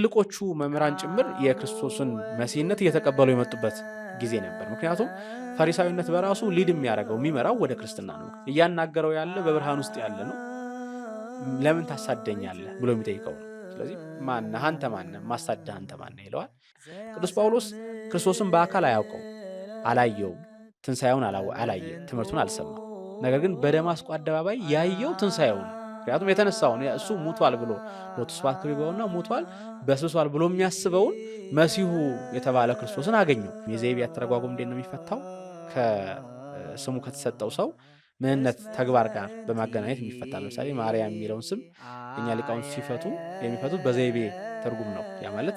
ትልልቆቹ መምህራን ጭምር የክርስቶስን መሲህነት እየተቀበሉ የመጡበት ጊዜ ነበር። ምክንያቱም ፈሪሳዊነት በራሱ ሊድ የሚያደርገው የሚመራው ወደ ክርስትና ነው። እያናገረው ያለ በብርሃን ውስጥ ያለ ነው። ለምን ታሳደኛለህ ብሎ የሚጠይቀው ነው። ስለዚህ ማነህ አንተ ማነህ ማሳደህ አንተ ማነህ ይለዋል። ቅዱስ ጳውሎስ ክርስቶስን በአካል አያውቀው አላየውም፣ ትንሣኤውን አላየም፣ ትምህርቱን አልሰማም። ነገር ግን በደማስቆ አደባባይ ያየው ትንሣኤውን፣ ምክንያቱም የተነሳውን እሱ ሙቷል ብሎ ሎቱስፋት ክሪባውና ሙቷል በስብሷል ብሎ የሚያስበውን መሲሁ የተባለ ክርስቶስን አገኘው። የዘይቤ አተረጓጎም እንዴት ነው የሚፈታው? ከስሙ ከተሰጠው ሰው ምንነት ተግባር ጋር በማገናኘት የሚፈታ። ለምሳሌ ማርያም የሚለውን ስም እኛ ሊቃውንት ሲፈቱ የሚፈቱት በዘይቤ ትርጉም ነው። ያ ማለት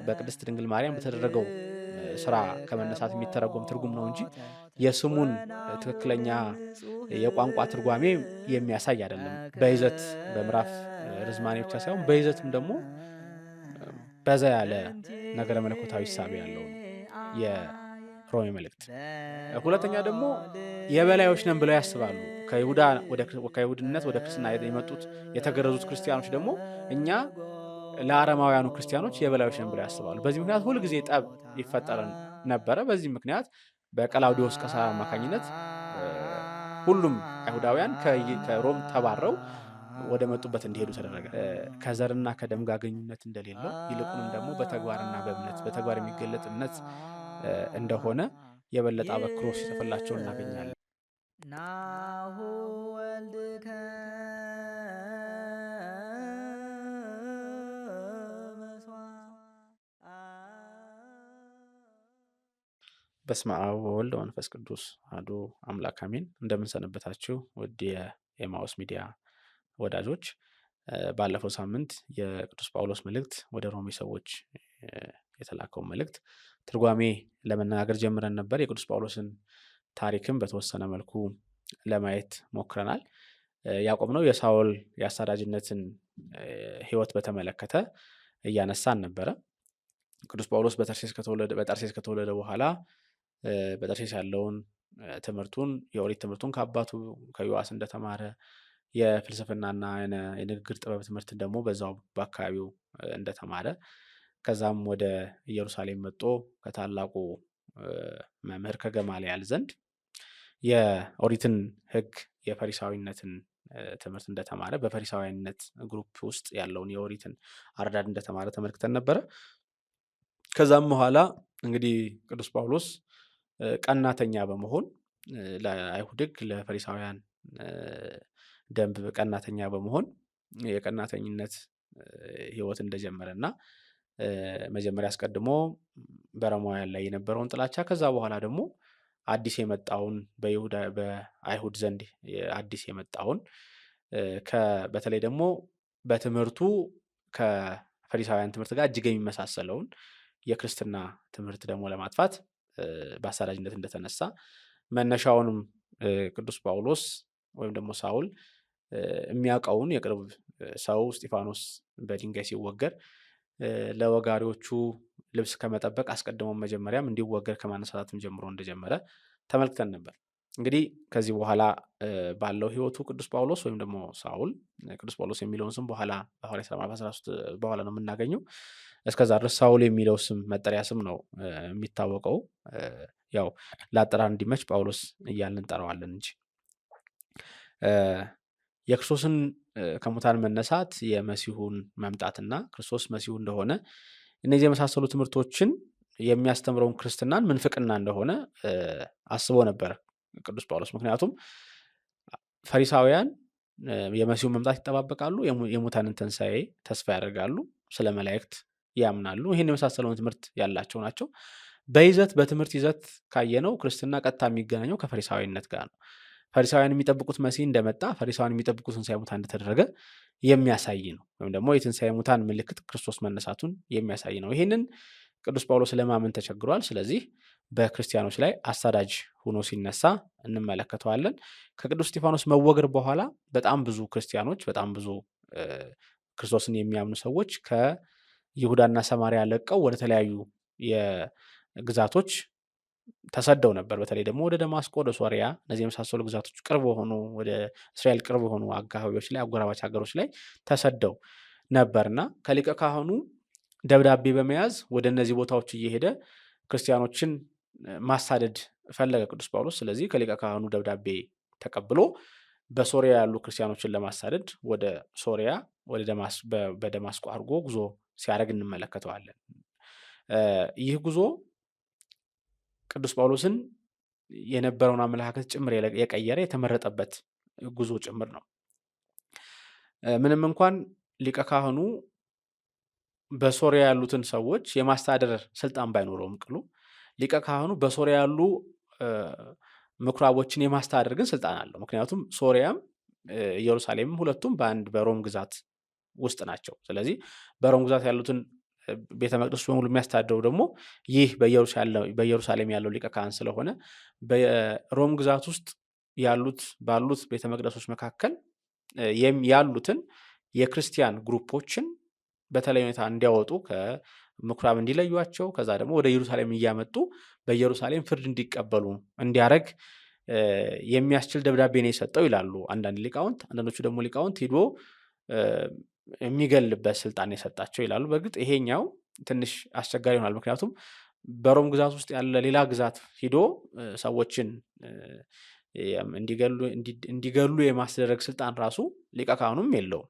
በቅድስት ድንግል ማርያም በተደረገው ስራ ከመነሳት የሚተረጎም ትርጉም ነው እንጂ የስሙን ትክክለኛ የቋንቋ ትርጓሜ የሚያሳይ አይደለም። በይዘት በምዕራፍ ርዝማኔ ብቻ ሳይሆን በይዘትም ደግሞ በዛ ያለ ነገረ መለኮታዊ ሳቢ ያለው ነው የሮሜ መልእክት። ሁለተኛ ደግሞ የበላዮች ነን ብለው ያስባሉ። ከይሁድነት ወደ ክርስትና የመጡት የተገረዙት ክርስቲያኖች ደግሞ እኛ ለአረማውያኑ ክርስቲያኖች የበላዮች ነን ብለው ያስባሉ። በዚህ ምክንያት ሁልጊዜ ጠብ ይፈጠር ነበረ። በዚህ ምክንያት በቀላውዲዮስ ቀሳር አማካኝነት ሁሉም አይሁዳውያን ከሮም ተባረው ወደ መጡበት እንዲሄዱ ተደረገ። ከዘርና ከደም ጋር ግንኙነት እንደሌለው ይልቁንም ደግሞ በተግባርና በእምነት በተግባር የሚገለጥ እምነት እንደሆነ የበለጠ አበክሮ ሲጽፍላቸው እናገኛለን። ናሁ ወልድከ በስመ አብ ወወልድ ወመንፈስ ቅዱስ አሐዱ አምላክ አሜን። እንደምን ሰነበታችሁ ውድ የኤማሁስ ሚዲያ ወዳጆች። ባለፈው ሳምንት የቅዱስ ጳውሎስ መልእክት ወደ ሮሜ ሰዎች የተላከው መልእክት ትርጓሜ ለመናገር ጀምረን ነበር። የቅዱስ ጳውሎስን ታሪክም በተወሰነ መልኩ ለማየት ሞክረናል። ያቆምነው የሳውል የአሳዳጅነትን ሕይወት በተመለከተ እያነሳን ነበረ። ቅዱስ ጳውሎስ በጠርሴስ ከተወለደ በኋላ በጠርሴስ ያለውን ትምህርቱን የኦሪት ትምህርቱን ከአባቱ ከዮአስ እንደተማረ የፍልስፍናና የንግግር ጥበብ ትምህርት ደግሞ በዛው በአካባቢው እንደተማረ ከዛም ወደ ኢየሩሳሌም መጥቶ ከታላቁ መምህር ከገማልያል ዘንድ የኦሪትን ሕግ የፈሪሳዊነትን ትምህርት እንደተማረ በፈሪሳዊነት ግሩፕ ውስጥ ያለውን የኦሪትን አረዳድ እንደተማረ ተመልክተን ነበረ። ከዛም በኋላ እንግዲህ ቅዱስ ጳውሎስ ቀናተኛ በመሆን ለአይሁድ ሕግ ለፈሪሳውያን ደንብ ቀናተኛ በመሆን የቀናተኝነት ሕይወት እንደጀመረና መጀመሪያ አስቀድሞ በሮማውያን ላይ የነበረውን ጥላቻ ከዛ በኋላ ደግሞ አዲስ የመጣውን በአይሁድ ዘንድ አዲስ የመጣውን በተለይ ደግሞ በትምህርቱ ከፈሪሳውያን ትምህርት ጋር እጅግ የሚመሳሰለውን የክርስትና ትምህርት ደግሞ ለማጥፋት በአሳዳጅነት እንደተነሳ መነሻውንም ቅዱስ ጳውሎስ ወይም ደግሞ ሳውል የሚያውቀውን የቅርብ ሰው እስጢፋኖስ በድንጋይ ሲወገር ለወጋሪዎቹ ልብስ ከመጠበቅ አስቀድሞ መጀመሪያም እንዲወገር ከማነሳታትም ጀምሮ እንደጀመረ ተመልክተን ነበር። እንግዲህ ከዚህ በኋላ ባለው ሕይወቱ ቅዱስ ጳውሎስ ወይም ደግሞ ሳውል ቅዱስ ጳውሎስ የሚለውን ስም በኋላ በሐዋርያት ሥራ ምዕራፍ 13 በኋላ ነው የምናገኘው። እስከዛ ድረስ ሳውል የሚለው ስም መጠሪያ ስም ነው የሚታወቀው። ያው ለአጠራር እንዲመች ጳውሎስ እያልን እንጠራዋለን እንጂ የክርስቶስን ከሙታን መነሳት የመሲሁን መምጣትና ክርስቶስ መሲሁ እንደሆነ እነዚህ የመሳሰሉ ትምህርቶችን የሚያስተምረውን ክርስትናን ምንፍቅና እንደሆነ አስቦ ነበር ቅዱስ ጳውሎስ። ምክንያቱም ፈሪሳውያን የመሲሁን መምጣት ይጠባበቃሉ፣ የሙታንን ትንሣኤ ተስፋ ያደርጋሉ፣ ስለ መላእክት ያምናሉ። ይህን የመሳሰለውን ትምህርት ያላቸው ናቸው። በይዘት በትምህርት ይዘት ካየነው ክርስትና ቀጥታ የሚገናኘው ከፈሪሳዊነት ጋር ነው። ፈሪሳውያን የሚጠብቁት መሲህ እንደመጣ ፈሪሳውያን የሚጠብቁት ትንሣኤ ሙታን እንደተደረገ የሚያሳይ ነው። ወይም ደግሞ የትንሣኤ ሙታን ምልክት ክርስቶስ መነሳቱን የሚያሳይ ነው። ይህንን ቅዱስ ጳውሎስ ለማመን ተቸግሯል። ስለዚህ በክርስቲያኖች ላይ አሳዳጅ ሆኖ ሲነሳ እንመለከተዋለን። ከቅዱስ እስጢፋኖስ መወገር በኋላ በጣም ብዙ ክርስቲያኖች በጣም ብዙ ክርስቶስን የሚያምኑ ሰዎች ከይሁዳና ሰማሪያ ለቀው ወደ ተለያዩ የግዛቶች ተሰደው ነበር። በተለይ ደግሞ ወደ ደማስቆ፣ ወደ ሶሪያ እነዚህ የመሳሰሉ ግዛቶች ቅርብ ሆኑ ወደ እስራኤል ቅርብ ሆኑ አካባቢዎች ላይ አጎራባች ሀገሮች ላይ ተሰደው ነበርና ከሊቀ ካህኑ ደብዳቤ በመያዝ ወደ እነዚህ ቦታዎች እየሄደ ክርስቲያኖችን ማሳደድ ፈለገ ቅዱስ ጳውሎስ። ስለዚህ ከሊቀ ካህኑ ደብዳቤ ተቀብሎ በሶሪያ ያሉ ክርስቲያኖችን ለማሳደድ ወደ ሶሪያ በደማስቆ አድርጎ ጉዞ ሲያደርግ እንመለከተዋለን። ይህ ጉዞ ቅዱስ ጳውሎስን የነበረውን አመለካከት ጭምር የቀየረ የተመረጠበት ጉዞ ጭምር ነው። ምንም እንኳን ሊቀ ካህኑ በሶሪያ ያሉትን ሰዎች የማስተዳደር ስልጣን ባይኖረውም ቅሉ ሊቀ ካህኑ በሶሪያ ያሉ ምኩራቦችን የማስተዳደር ግን ስልጣን አለው። ምክንያቱም ሶሪያም ኢየሩሳሌምም ሁለቱም በአንድ በሮም ግዛት ውስጥ ናቸው። ስለዚህ በሮም ግዛት ያሉትን ቤተ መቅደሶች በሙሉ የሚያስተዳድረው ደግሞ ይህ በኢየሩሳሌም ያለው ሊቀ ካህን ስለሆነ በሮም ግዛት ውስጥ ባሉት ቤተ መቅደሶች መካከል ያሉትን የክርስቲያን ግሩፖችን በተለይ ሁኔታ እንዲያወጡ ከምኩራብ እንዲለዩቸው ከዛ ደግሞ ወደ ኢየሩሳሌም እያመጡ በኢየሩሳሌም ፍርድ እንዲቀበሉ እንዲያደርግ የሚያስችል ደብዳቤ ነው የሰጠው ይላሉ አንዳንድ ሊቃውንት። አንዳንዶቹ ደግሞ ሊቃውንት ሄዶ የሚገልበት ስልጣን የሰጣቸው ይላሉ። በእርግጥ ይሄኛው ትንሽ አስቸጋሪ ይሆናል። ምክንያቱም በሮም ግዛት ውስጥ ያለ ሌላ ግዛት ሂዶ ሰዎችን እንዲገሉ የማስደረግ ስልጣን ራሱ ሊቀ ካህኑም የለውም።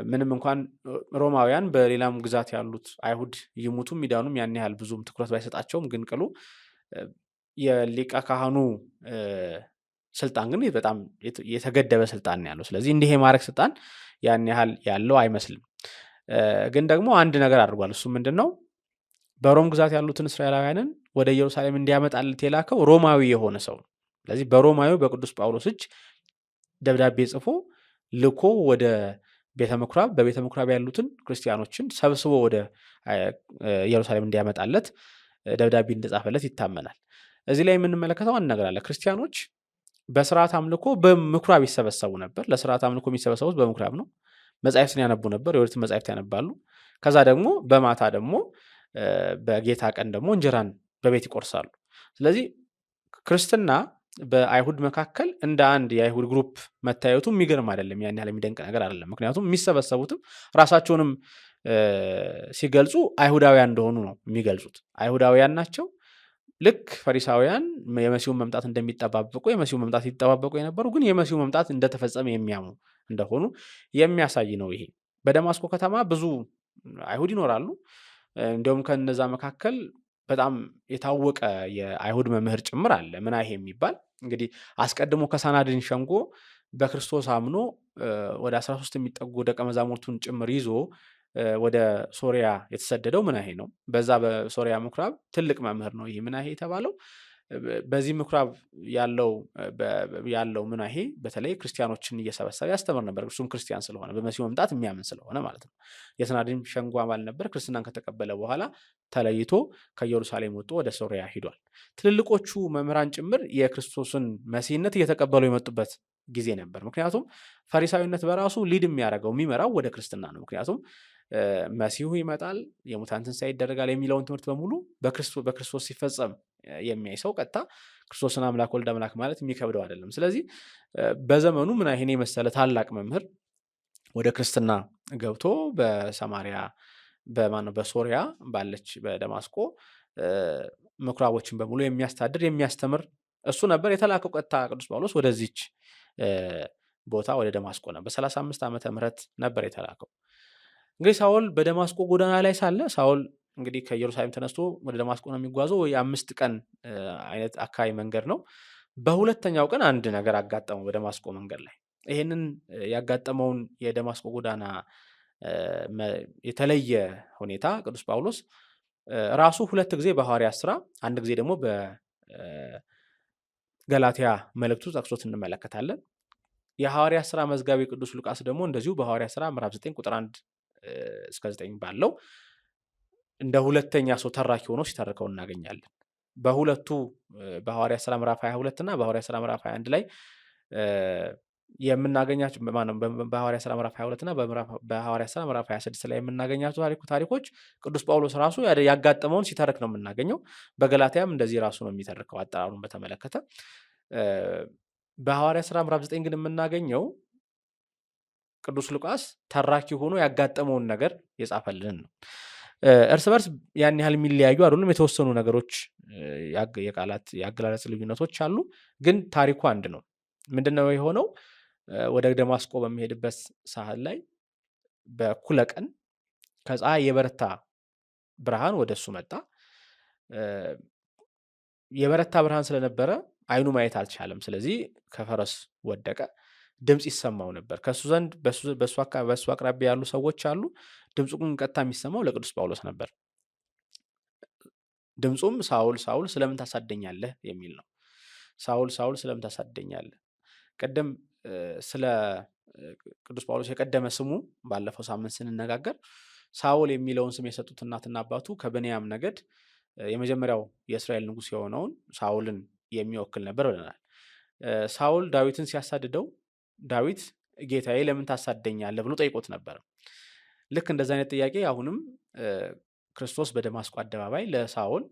ምንም እንኳን ሮማውያን በሌላም ግዛት ያሉት አይሁድ ይሙቱም ይዳኑም ያን ያህል ብዙም ትኩረት ባይሰጣቸውም ግን ቅሉ የሊቀ ካህኑ ስልጣን ግን በጣም የተገደበ ስልጣን ያለው። ስለዚህ እንዲህ የማድረግ ስልጣን ያን ያህል ያለው አይመስልም። ግን ደግሞ አንድ ነገር አድርጓል። እሱ ምንድነው? በሮም ግዛት ያሉትን እስራኤላውያንን ወደ ኢየሩሳሌም እንዲያመጣለት የላከው ሮማዊ የሆነ ሰው። ስለዚህ በሮማዊ በቅዱስ ጳውሎስ እጅ ደብዳቤ ጽፎ ልኮ ወደ ቤተ ምኩራብ በቤተ ምኩራብ ያሉትን ክርስቲያኖችን ሰብስቦ ወደ ኢየሩሳሌም እንዲያመጣለት ደብዳቤ እንደጻፈለት ይታመናል። እዚህ ላይ የምንመለከተው አንድ ነገር አለ። ክርስቲያኖች በስርዓት አምልኮ በምኩራብ ይሰበሰቡ ነበር። ለስርዓት አምልኮ የሚሰበሰቡት በምኩራብ ነው። መጻሕፍትን ያነቡ ነበር። የኦሪት መጻሕፍት ያነባሉ። ከዛ ደግሞ በማታ ደግሞ በጌታ ቀን ደግሞ እንጀራን በቤት ይቆርሳሉ። ስለዚህ ክርስትና በአይሁድ መካከል እንደ አንድ የአይሁድ ግሩፕ መታየቱ የሚገርም አይደለም። ያን ያህል የሚደንቅ ነገር አይደለም። ምክንያቱም የሚሰበሰቡትም ራሳቸውንም ሲገልጹ አይሁዳውያን እንደሆኑ ነው የሚገልጹት። አይሁዳውያን ናቸው። ልክ ፈሪሳውያን የመሲሁን መምጣት እንደሚጠባበቁ የመሲሁ መምጣት ይጠባበቁ የነበሩ ግን የመሲሁ መምጣት እንደተፈጸመ የሚያምኑ እንደሆኑ የሚያሳይ ነው። ይሄ በደማስቆ ከተማ ብዙ አይሁድ ይኖራሉ። እንዲሁም ከነዛ መካከል በጣም የታወቀ የአይሁድ መምህር ጭምር አለ፣ ምናሄ የሚባል። እንግዲህ አስቀድሞ ከሳናድን ሸንጎ በክርስቶስ አምኖ ወደ 13 የሚጠጉ ደቀ መዛሙርቱን ጭምር ይዞ ወደ ሶሪያ የተሰደደው ምናሄ ነው። በዛ በሶሪያ ምኩራብ ትልቅ መምህር ነው ይህ ምናሄ የተባለው። በዚህ ምኩራብ ያለው ምናሄ በተለይ ክርስቲያኖችን እየሰበሰበ ያስተምር ነበር። እሱም ክርስቲያን ስለሆነ በመሲሁ መምጣት የሚያምን ስለሆነ ማለት ነው። የሰናድን ሸንጎ አባል ነበር። ክርስትናን ከተቀበለ በኋላ ተለይቶ ከኢየሩሳሌም ወጥቶ ወደ ሶሪያ ሂዷል። ትልልቆቹ መምህራን ጭምር የክርስቶስን መሲህነት እየተቀበሉ የመጡበት ጊዜ ነበር። ምክንያቱም ፈሪሳዊነት በራሱ ሊድ የሚያደርገው የሚመራው ወደ ክርስትና ነው። ምክንያቱም መሲሁ ይመጣል፣ የሙታን ትንሣኤ ይደረጋል የሚለውን ትምህርት በሙሉ በክርስቶስ ሲፈጸም የሚያይ ሰው ቀጥታ ክርስቶስን አምላክ ወልድ አምላክ ማለት የሚከብደው አይደለም። ስለዚህ በዘመኑ ምናሄን የመሰለ ታላቅ መምህር ወደ ክርስትና ገብቶ በሶሪያ ባለች በደማስቆ ምኩራቦችን በሙሉ የሚያስተዳድር የሚያስተምር እሱ ነበር። የተላከው ቀጥታ ቅዱስ ጳውሎስ ወደዚች ቦታ ወደ ደማስቆ ነበር። በ35 ዓመተ ምህረት ነበር የተላከው። እንግዲህ ሳውል በደማስቆ ጎዳና ላይ ሳለ ሳውል እንግዲህ ከኢየሩሳሌም ተነስቶ ወደ ደማስቆ ነው የሚጓዘው። የ5 ቀን አይነት አካባቢ መንገድ ነው። በሁለተኛው ቀን አንድ ነገር አጋጠመው በደማስቆ መንገድ ላይ። ይሄንን ያጋጠመውን የደማስቆ ጎዳና የተለየ ሁኔታ ቅዱስ ጳውሎስ ራሱ 2 ጊዜ በሐዋርያት ሥራ፣ አንድ ጊዜ ደግሞ በገላትያ መልእክቱ ጠቅሶት እንመለከታለን። የሐዋርያት ሥራ መዝጋቢ ቅዱስ ሉቃስ ደግሞ እንደዚሁ በሐዋርያት ሥራ ምዕራፍ 9 ቁጥር 1 እስከ 9 ባለው እንደ ሁለተኛ ሰው ተራኪ ሆኖ ሲተርከው እናገኛለን። በሁለቱ በሐዋርያት ሥራ ምዕራፍ 22 እና በሐዋርያት ሥራ ምዕራፍ 21 ላይ የምናገኛቸው በሐዋርያት ሥራ ምዕራፍ 22 እና በሐዋርያት ሥራ ምዕራፍ 26 ላይ የምናገኛቸው ታሪኮች ቅዱስ ጳውሎስ ራሱ ያጋጠመውን ሲተርክ ነው የምናገኘው። በገላትያም እንደዚህ ራሱ ነው የሚተርከው አጠራሩን በተመለከተ። በሐዋርያት ሥራ ምዕራፍ 9 ግን የምናገኘው ቅዱስ ሉቃስ ተራኪ ሆኖ ያጋጠመውን ነገር የጻፈልን ነው። እርስ በርስ ያን ያህል የሚለያዩ አይደሉም። የተወሰኑ ነገሮች የቃላት የአገላለጽ ልዩነቶች አሉ፣ ግን ታሪኩ አንድ ነው። ምንድነው የሆነው? ወደ ደማስቆ በሚሄድበት ሰዓት ላይ በእኩለ ቀን ከፀሐይ የበረታ ብርሃን ወደ እሱ መጣ። የበረታ ብርሃን ስለነበረ አይኑ ማየት አልቻለም። ስለዚህ ከፈረስ ወደቀ። ድምፅ ይሰማው ነበር ከሱ ዘንድ በሱ አቅራቢያ ያሉ ሰዎች አሉ። ድምፁ ግን ቀጥታ የሚሰማው ለቅዱስ ጳውሎስ ነበር። ድምፁም ሳውል ሳውል ስለምን ታሳደኛለህ የሚል ነው። ሳውል ሳውል ስለምን ታሳደኛለህ። ቅድም ስለ ቅዱስ ጳውሎስ የቀደመ ስሙ ባለፈው ሳምንት ስንነጋገር ሳውል የሚለውን ስም የሰጡት እናትና አባቱ ከብንያም ነገድ የመጀመሪያው የእስራኤል ንጉሥ የሆነውን ሳውልን የሚወክል ነበር ብለናል። ሳውል ዳዊትን ሲያሳድደው ዳዊት ጌታዬ ለምን ታሳደኛለህ ብሎ ጠይቆት ነበር። ልክ እንደዚህ አይነት ጥያቄ አሁንም ክርስቶስ በደማስቆ አደባባይ ለሳውል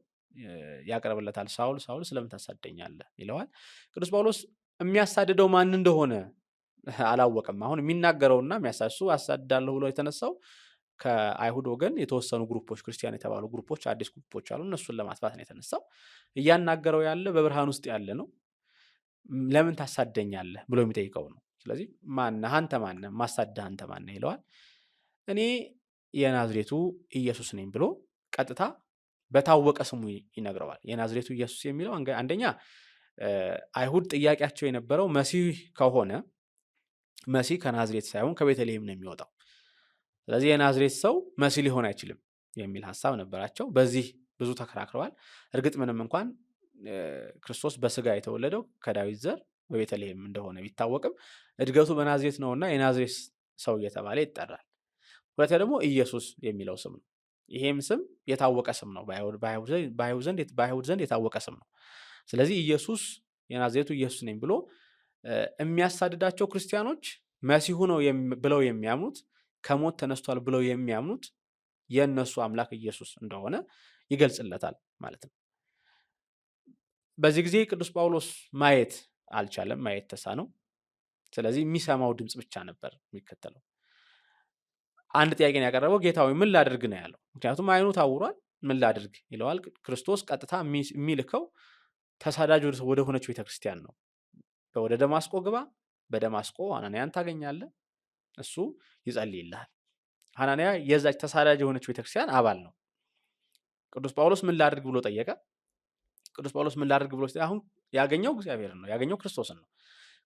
ያቀርብለታል። ሳውል ሳውል ስለምን ታሳደኛለህ ይለዋል። ቅዱስ ጳውሎስ የሚያሳድደው ማን እንደሆነ አላወቅም። አሁን የሚናገረውና የሚያሳሱ አሳድዳለሁ ብሎ የተነሳው ከአይሁድ ወገን የተወሰኑ ግሩፖች ክርስቲያን የተባሉ ግሩፖች አዲስ ግሩፖች አሉ። እነሱን ለማጥፋት ነው የተነሳው። እያናገረው ያለ በብርሃን ውስጥ ያለ ነው። ለምን ታሳደኛለህ ብሎ የሚጠይቀው ነው። ስለዚህ ማነህ አንተ ማነህ ማሳደህ አንተ ማነህ ይለዋል። እኔ የናዝሬቱ ኢየሱስ ነኝ ብሎ ቀጥታ በታወቀ ስሙ ይነግረዋል። የናዝሬቱ ኢየሱስ የሚለው አንደኛ አይሁድ ጥያቄያቸው የነበረው መሲህ ከሆነ መሲህ ከናዝሬት ሳይሆን ከቤተልሔም ነው የሚወጣው። ስለዚህ የናዝሬት ሰው መሲህ ሊሆን አይችልም የሚል ሐሳብ ነበራቸው። በዚህ ብዙ ተከራክረዋል። እርግጥ ምንም እንኳን ክርስቶስ በስጋ የተወለደው ከዳዊት ዘር በቤተልሔም እንደሆነ ቢታወቅም እድገቱ በናዝሬት ነውና የናዝሬት ሰው እየተባለ ይጠራል። ሁለተኛ ደግሞ ኢየሱስ የሚለው ስም ነው። ይሄም ስም የታወቀ ስም ነው። በአይሁድ ዘንድ የታወቀ ስም ነው። ስለዚህ ኢየሱስ የናዝሬቱ ኢየሱስ ነኝ ብሎ የሚያሳድዳቸው ክርስቲያኖች መሲሁ ነው ብለው የሚያምኑት ከሞት ተነስቷል ብለው የሚያምኑት የእነሱ አምላክ ኢየሱስ እንደሆነ ይገልጽለታል ማለት ነው። በዚህ ጊዜ ቅዱስ ጳውሎስ ማየት አልቻለም፣ ማየት ተሳነው። ስለዚህ የሚሰማው ድምፅ ብቻ ነበር የሚከተለው። አንድ ጥያቄን ያቀረበው ጌታ ሆይ ምን ላድርግ ነው ያለው። ምክንያቱም አይኑ ታውሯል። ምን ላድርግ ይለዋል። ክርስቶስ ቀጥታ የሚልከው ተሳዳጅ ወደ ሆነች ቤተክርስቲያን ነው። ወደ ደማስቆ ግባ፣ በደማስቆ ሐናንያን ታገኛለህ፣ እሱ ይጸልይልሃል። ሐናንያ የዛች ተሳዳጅ የሆነች ቤተክርስቲያን አባል ነው። ቅዱስ ጳውሎስ ምን ላድርግ ብሎ ጠየቀ። ቅዱስ ጳውሎስ ምን ላድርግ ብሎ አሁን ያገኘው እግዚአብሔርን ነው፣ ያገኘው ክርስቶስን ነው።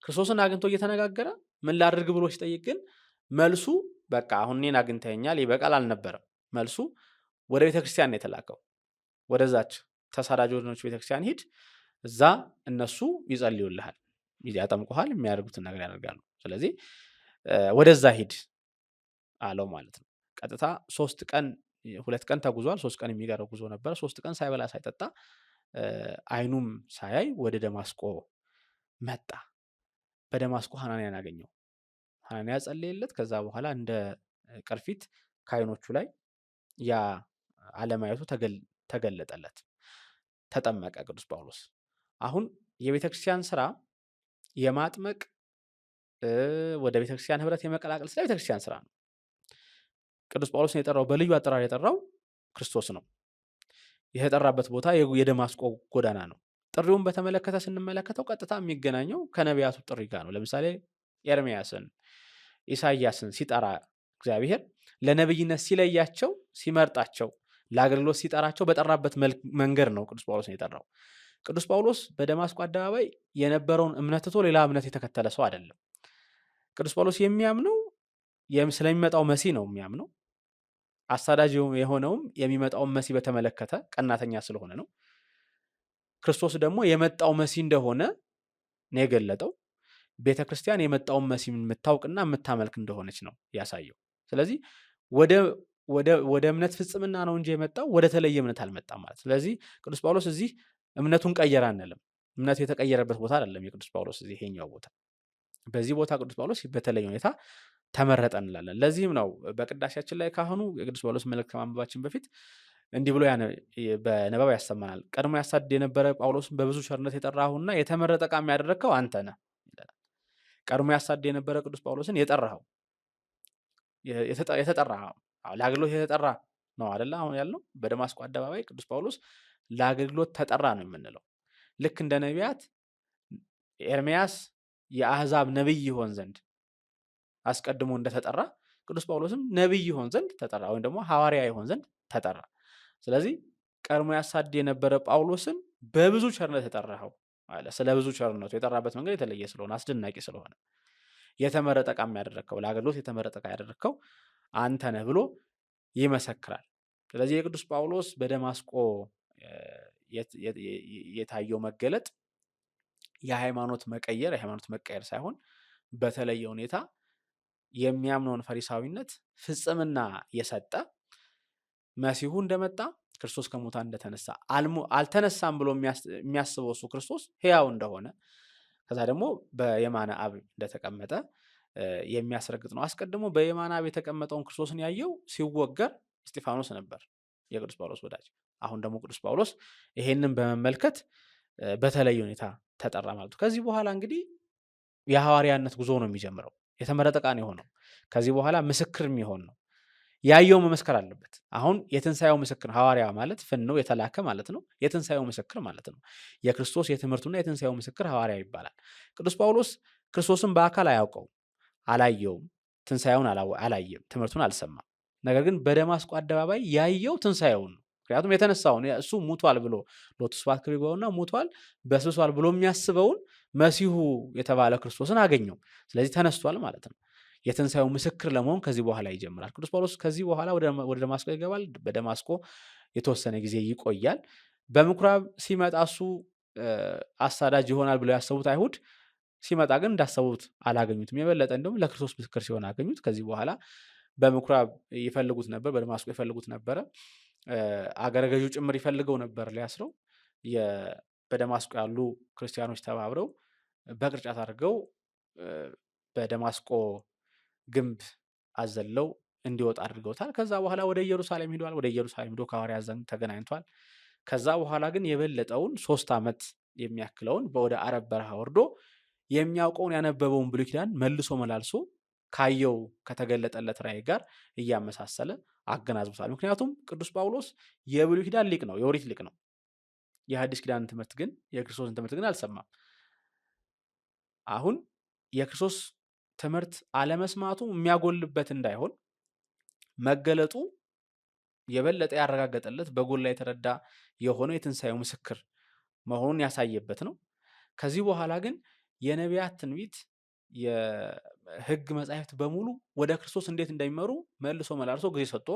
ክርስቶስን አግኝቶ እየተነጋገረ ምን ላድርግ ብሎ ሲጠይቅ ግን መልሱ በቃ አሁን እኔን አግኝተኸኛል ይበቃል አልነበረም። መልሱ ወደ ቤተክርስቲያን ነው የተላከው። ወደዛች ተሳዳጅ ወደሆነች ቤተክርስቲያን ሂድ፣ እዛ እነሱ ይጸልዩልሃል፣ ያጠምቁሃል፣ የሚያደርጉትን ነገር ያደርጋሉ። ስለዚህ ወደዛ ሂድ አለው ማለት ነው። ቀጥታ 2 ቀን ተጉዟል። 3 ቀን የሚቀረው ጉዞ ነበር። 3 ቀን ሳይበላ ሳይጠጣ አይኑም ሳያይ ወደ ደማስቆ መጣ። በደማስቆ ሐናንያን አገኘው። ሐናንያ ጸለየለት። ከዛ በኋላ እንደ ቅርፊት ከአይኖቹ ላይ ያ አለማየቱ ተገለጠለት። ተጠመቀ ቅዱስ ጳውሎስ። አሁን የቤተክርስቲያን ስራ የማጥመቅ ወደ ቤተክርስቲያን ህብረት የመቀላቀል ስራ ቤተክርስቲያን ስራ ነው። ቅዱስ ጳውሎስን የጠራው በልዩ አጠራር የጠራው ክርስቶስ ነው። የተጠራበት ቦታ የደማስቆ ጎዳና ነው። ጥሪውን በተመለከተ ስንመለከተው ቀጥታ የሚገናኘው ከነቢያቱ ጥሪ ጋር ነው። ለምሳሌ ኤርምያስን፣ ኢሳይያስን ሲጠራ እግዚአብሔር ለነብይነት ሲለያቸው፣ ሲመርጣቸው፣ ለአገልግሎት ሲጠራቸው በጠራበት መንገድ ነው ቅዱስ ጳውሎስን የጠራው። ቅዱስ ጳውሎስ በደማስቆ አደባባይ የነበረውን እምነት ትቶ ሌላ እምነት የተከተለ ሰው አይደለም። ቅዱስ ጳውሎስ የሚያምነው ስለሚመጣው መሲህ ነው የሚያምነው። አሳዳጅ የሆነውም የሚመጣውን መሲህ በተመለከተ ቀናተኛ ስለሆነ ነው። ክርስቶስ ደግሞ የመጣው መሲህ እንደሆነ ነው የገለጠው። ቤተክርስቲያን የመጣውን መሲህ የምታውቅና የምታመልክ እንደሆነች ነው ያሳየው። ስለዚህ ወደ እምነት ፍጽምና ነው እንጂ የመጣው ወደ ተለየ እምነት አልመጣም ማለት። ስለዚህ ቅዱስ ጳውሎስ እዚህ እምነቱን ቀየረ አንልም። እምነቱ የተቀየረበት ቦታ አይደለም የቅዱስ ጳውሎስ እዚህ ይሄኛው ቦታ። በዚህ ቦታ ቅዱስ ጳውሎስ በተለየ ሁኔታ ተመረጠ እንላለን። ለዚህም ነው በቅዳሴያችን ላይ ካህኑ የቅዱስ ጳውሎስ መልእክት ከማንበባችን በፊት እንዲህ ብሎ በንባብ ያሰማናል። ቀድሞ ያሳድድ የነበረ ጳውሎስን በብዙ ቸርነት የጠራኸውና የተመረጠ ዕቃ ያደረግከው አንተ ነህ ይላል። ቀድሞ ያሳድድ የነበረ ቅዱስ ጳውሎስን የጠራኸው የተጠራ ለአገልግሎት የተጠራ ነው አይደለ? አሁን ያልነው በደማስቆ አደባባይ ቅዱስ ጳውሎስ ለአገልግሎት ተጠራ ነው የምንለው። ልክ እንደ ነቢያት ኤርምያስ የአሕዛብ ነቢይ ይሆን ዘንድ አስቀድሞ እንደተጠራ ቅዱስ ጳውሎስም ነቢይ ይሆን ዘንድ ተጠራ፣ ወይም ደግሞ ሐዋርያ ይሆን ዘንድ ተጠራ። ስለዚህ ቀድሞ ያሳድ የነበረ ጳውሎስን በብዙ ቸርነት የጠራኸው አለ። ስለ ብዙ ቸርነቱ የጠራበት መንገድ የተለየ ስለሆነ አስደናቂ ስለሆነ የተመረጠ ዕቃ ያደረግከው ለአገልግሎት የተመረጠ ዕቃ ያደረግከው አንተ ነህ ብሎ ይመሰክራል። ስለዚህ የቅዱስ ጳውሎስ በደማስቆ የታየው መገለጥ የሃይማኖት መቀየር ሳይሆን በተለየ ሁኔታ የሚያምነውን ፈሪሳዊነት ፍጽምና የሰጠ መሲሁ እንደመጣ ክርስቶስ ከሙታን እንደተነሳ አልተነሳም ብሎ የሚያስበው እሱ ክርስቶስ ሕያው እንደሆነ ከዛ ደግሞ በየማነ አብ እንደተቀመጠ የሚያስረግጥ ነው። አስቀድሞ በየማነ አብ የተቀመጠውን ክርስቶስን ያየው ሲወገር እስጢፋኖስ ነበር፣ የቅዱስ ጳውሎስ ወዳጅ። አሁን ደግሞ ቅዱስ ጳውሎስ ይሄንን በመመልከት በተለየ ሁኔታ ተጠራ ማለት ነው። ከዚህ በኋላ እንግዲህ የሐዋርያነት ጉዞ ነው የሚጀምረው። የተመረጠ ዕቃ ነው የሆነው። ከዚህ በኋላ ምስክር የሚሆን ነው። ያየው መመስከር አለበት። አሁን የትንሣኤው ምስክር ሐዋርያ ማለት ፍነው የተላከ ማለት ነው። የትንሣኤው ምስክር ማለት ነው። የክርስቶስ የትምህርቱና የትንሣኤው ምስክር ሐዋርያ ይባላል። ቅዱስ ጳውሎስ ክርስቶስን በአካል አያውቀውም፣ አላየውም፣ ትንሣኤውን አላየም፣ ትምህርቱን አልሰማም። ነገር ግን በደማስቆ አደባባይ ያየው ትንሣኤውን ነው። ምክንያቱም የተነሳውን እሱ ሙቷል ብሎ ሎቱ ስብሐት ክብር ይግባውና ሙቷል በስብሷል ብሎ የሚያስበውን መሲሁ የተባለ ክርስቶስን አገኘው። ስለዚህ ተነስቷል ማለት ነው። የትንሣኤው ምስክር ለመሆን ከዚህ በኋላ ይጀምራል። ቅዱስ ጳውሎስ ከዚህ በኋላ ወደ ደማስቆ ይገባል። በደማስቆ የተወሰነ ጊዜ ይቆያል። በምኩራብ ሲመጣ እሱ አሳዳጅ ይሆናል ብለው ያሰቡት አይሁድ ሲመጣ ግን እንዳሰቡት አላገኙትም። የበለጠ እንደውም ለክርስቶስ ምስክር ሲሆን አገኙት። ከዚህ በኋላ በምኩራብ ይፈልጉት ነበር፣ በደማስቆ ይፈልጉት ነበረ። አገረ ገዢው ጭምር ይፈልገው ነበር ሊያስረው። በደማስቆ ያሉ ክርስቲያኖች ተባብረው በቅርጫት አድርገው በደማስቆ ግንብ አዘለው እንዲወጣ አድርገውታል። ከዛ በኋላ ወደ ኢየሩሳሌም ሄዷል። ወደ ኢየሩሳሌም ሄዶ ከሐዋርያት ዘንድ ተገናኝቷል። ከዛ በኋላ ግን የበለጠውን 3 ዓመት የሚያክለውን ወደ አረብ በረሃ ወርዶ የሚያውቀውን ያነበበውን ብሉይ ኪዳን መልሶ መላልሶ ካየው ከተገለጠለት ራእይ ጋር እያመሳሰለ አገናዝቦታል። ምክንያቱም ቅዱስ ጳውሎስ የብሉይ ኪዳን ሊቅ ነው፣ የኦሪት ሊቅ ነው። የሐዲስ ኪዳን ትምህርት ግን የክርስቶስን ትምህርት ግን አልሰማም። አሁን የክርስቶስ ትምህርት አለመስማቱ የሚያጎልበት እንዳይሆን መገለጡ የበለጠ ያረጋገጠለት በጎላ የተረዳ የሆነው የትንሣኤው ምስክር መሆኑን ያሳየበት ነው። ከዚህ በኋላ ግን የነቢያት ትንቢት፣ የሕግ መጻሕፍት በሙሉ ወደ ክርስቶስ እንዴት እንደሚመሩ መልሶ መላልሶ ጊዜ ሰጥቶ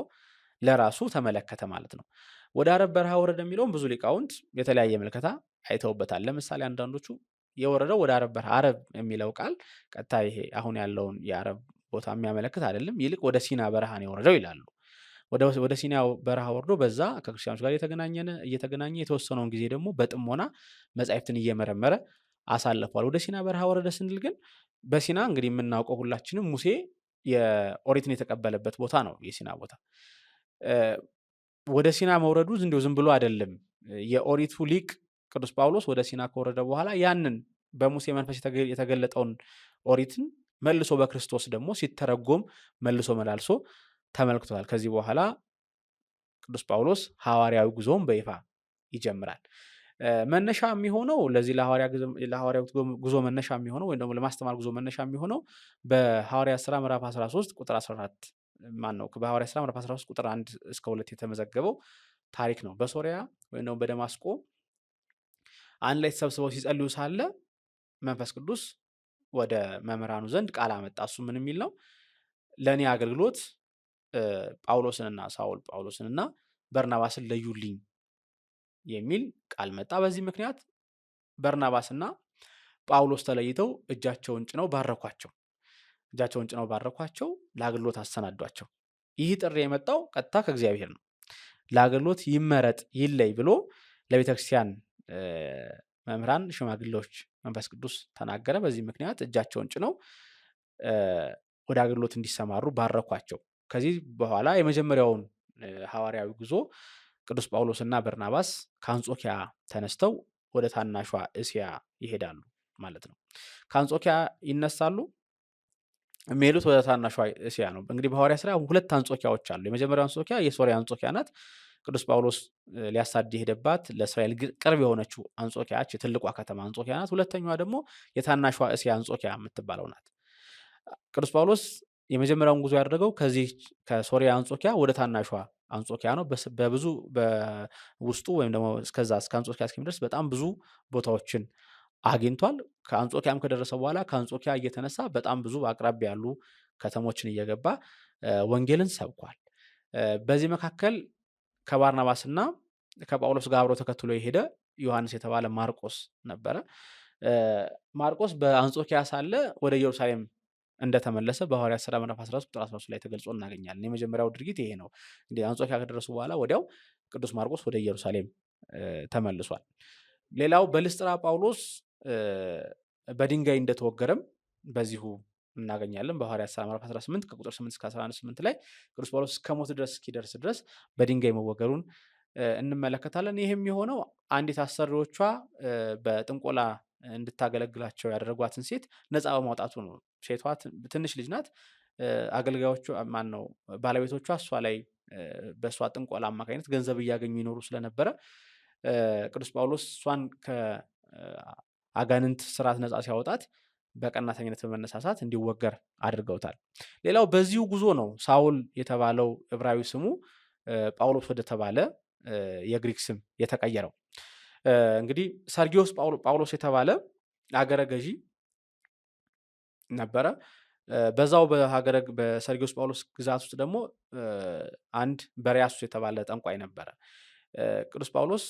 ለራሱ ተመለከተ ማለት ነው። ወደ አረብ በረሃ ወረደ የሚለውም ብዙ ሊቃውንት የተለያየ ምልከታ አይተውበታል። ለምሳሌ አንዳንዶቹ የወረደው ወደ አረብ በረሃ፣ አረብ የሚለው ቃል ቀጥታ ይሄ አሁን ያለውን የአረብ ቦታ የሚያመለክት አይደለም፣ ይልቅ ወደ ሲና በረሃ ነው የወረደው ይላሉ። ወደ ሲና በረሃ ወርዶ በዛ ከክርስቲያኖች ጋር እየተገናኘ የተወሰነውን ጊዜ ደግሞ በጥሞና መጻሕፍትን እየመረመረ አሳልፏል። ወደ ሲና በረሃ ወረደ ስንል ግን በሲና እንግዲህ የምናውቀው ሁላችንም ሙሴ የኦሪትን የተቀበለበት ቦታ ነው የሲና ቦታ። ወደ ሲና መውረዱ ዝም ብሎ አይደለም። የኦሪቱ ሊቅ ቅዱስ ጳውሎስ ወደ ሲና ከወረደ በኋላ ያንን በሙሴ መንፈስ የተገለጠውን ኦሪትን መልሶ በክርስቶስ ደግሞ ሲተረጎም መልሶ መላልሶ ተመልክቷል። ከዚህ በኋላ ቅዱስ ጳውሎስ ሐዋርያዊ ጉዞውን በይፋ ይጀምራል። መነሻ የሚሆነው ለዚህ ለሐዋርያዊ ጉዞ መነሻ የሚሆነው ወይም ደግሞ ለማስተማር ጉዞ መነሻ የሚሆነው በሐዋርያት ሥራ ምዕራፍ 13 ቁጥር 14 በሐዋርያት ሥራ ምዕራፍ 13 ቁጥር 1 እስከ 2 የተመዘገበው ታሪክ ነው። በሶሪያ ወይም ደግሞ በደማስቆ አንድ ላይ ተሰብስበው ሲጸልዩ ሳለ መንፈስ ቅዱስ ወደ መምህራኑ ዘንድ ቃል አመጣ። እሱ ምን የሚል ነው? ለእኔ አገልግሎት ጳውሎስንና በርናባስን ለዩልኝ የሚል ቃል መጣ። በዚህ ምክንያት በርናባስና ጳውሎስ ተለይተው እጃቸውን ጭነው ባረኳቸው። ለአገልግሎት አሰናዷቸው። ይህ ጥሪ የመጣው ቀጥታ ከእግዚአብሔር ነው። ለአገልግሎት ይመረጥ ይለይ ብሎ ለቤተክርስቲያን መምህራን፣ ሽማግሌዎች መንፈስ ቅዱስ ተናገረ። በዚህ ምክንያት እጃቸውን ጭነው ወደ አገልግሎት እንዲሰማሩ ባረኳቸው። ከዚህ በኋላ የመጀመሪያውን ሐዋርያዊ ጉዞ ቅዱስ ጳውሎስና በርናባስ ከአንጾኪያ ተነስተው ወደ ታናሿ እስያ ይሄዳሉ ማለት ነው። ከአንጾኪያ ይነሳሉ። የሚሄዱት ወደ ታናሿ እስያ ነው። እንግዲህ በሐዋርያት ሥራ 2 አንጾኪያዎች አሉ። የመጀመሪያው አንጾኪያ የሶርያ አንጾኪያ ናት። ቅዱስ ጳውሎስ ሊያሳድድ የሄደባት ለእስራኤል ቅርብ የሆነችው አንጾኪያ ትልቋ ከተማ አንጾኪያ ናት። ሁለተኛዋ ደግሞ የታናሿ እስያ አንጾኪያ የምትባለው ናት። ቅዱስ ጳውሎስ የመጀመሪያውን ጉዞ ያደረገው ከዚህ ከሶርያ አንጾኪያ ወደ ታናሿ አንጾኪያ ነው። በብዙ በውስጡ ወይም ደግሞ እስከዛ እስከ አንጾኪያ እስኪደርስ በጣም ብዙ ቦታዎችን አግኝቷል። ከአንጾኪያም ከደረሰ በኋላ ከአንጾኪያ እየተነሳ በጣም ብዙ አቅራቢያ ያሉ ከተሞችን እየገባ ወንጌልን ሰብኳል። በዚህ መካከል ከባርናባስና ከጳውሎስ ጋር አብሮ ተከትሎ የሄደ ዮሐንስ የተባለ ማርቆስ ነበረ። ማርቆስ በአንጾኪያ ሳለ ወደ ኢየሩሳሌም እንደተመለሰ በሐዋርያት ሥራ ምዕራፍ 13 ቁጥር 13 ላይ ተገልጾ እናገኛለን። የመጀመሪያው ድርጊት ይሄ ነው። እንግዲህ አንጾኪያ ከደረሱ በኋላ ወዲያው ቅዱስ ማርቆስ ወደ ኢየሩሳሌም ተመልሷል። ሌላው በልስጥራ ጳውሎስ በድንጋይ እንደተወገረም በዚሁ እናገኛለን። በሐዋርያት ሥራ ምዕራፍ 18 ከቁጥር 8 እስከ 11 ላይ ቅዱስ ጳውሎስ ከሞት ድረስ እስኪደርስ ድረስ በድንጋይ መወገሩን እንመለከታለን። ይህም የሆነው አንዲት አሰሪዎቿ በጥንቆላ እንድታገለግላቸው ያደረጓትን ሴት ነፃ በማውጣቱ ነው። ሴቷ ትንሽ ልጅ ናት። አገልጋዮቹ ማነው ባለቤቶቿ እሷ ላይ በእሷ ጥንቆላ አማካኝነት ገንዘብ እያገኙ ይኖሩ ስለነበረ ቅዱስ ጳውሎስ እሷን ከአጋንንት ስርዓት ነፃ ሲያወጣት በቀናተኝነት በመነሳሳት እንዲወገር አድርገውታል። ሌላው በዚሁ ጉዞ ነው ሳውል የተባለው ዕብራዊ ስሙ ጳውሎስ ወደ ተባለ የግሪክ ስም የተቀየረው። እንግዲህ ሰርጊዮስ ጳውሎስ የተባለ አገረ ገዢ ነበረ። በዛው በሰርጊዮስ ጳውሎስ ግዛት ውስጥ ደግሞ አንድ በርያሱስ የተባለ ጠንቋይ ነበረ። ቅዱስ ጳውሎስ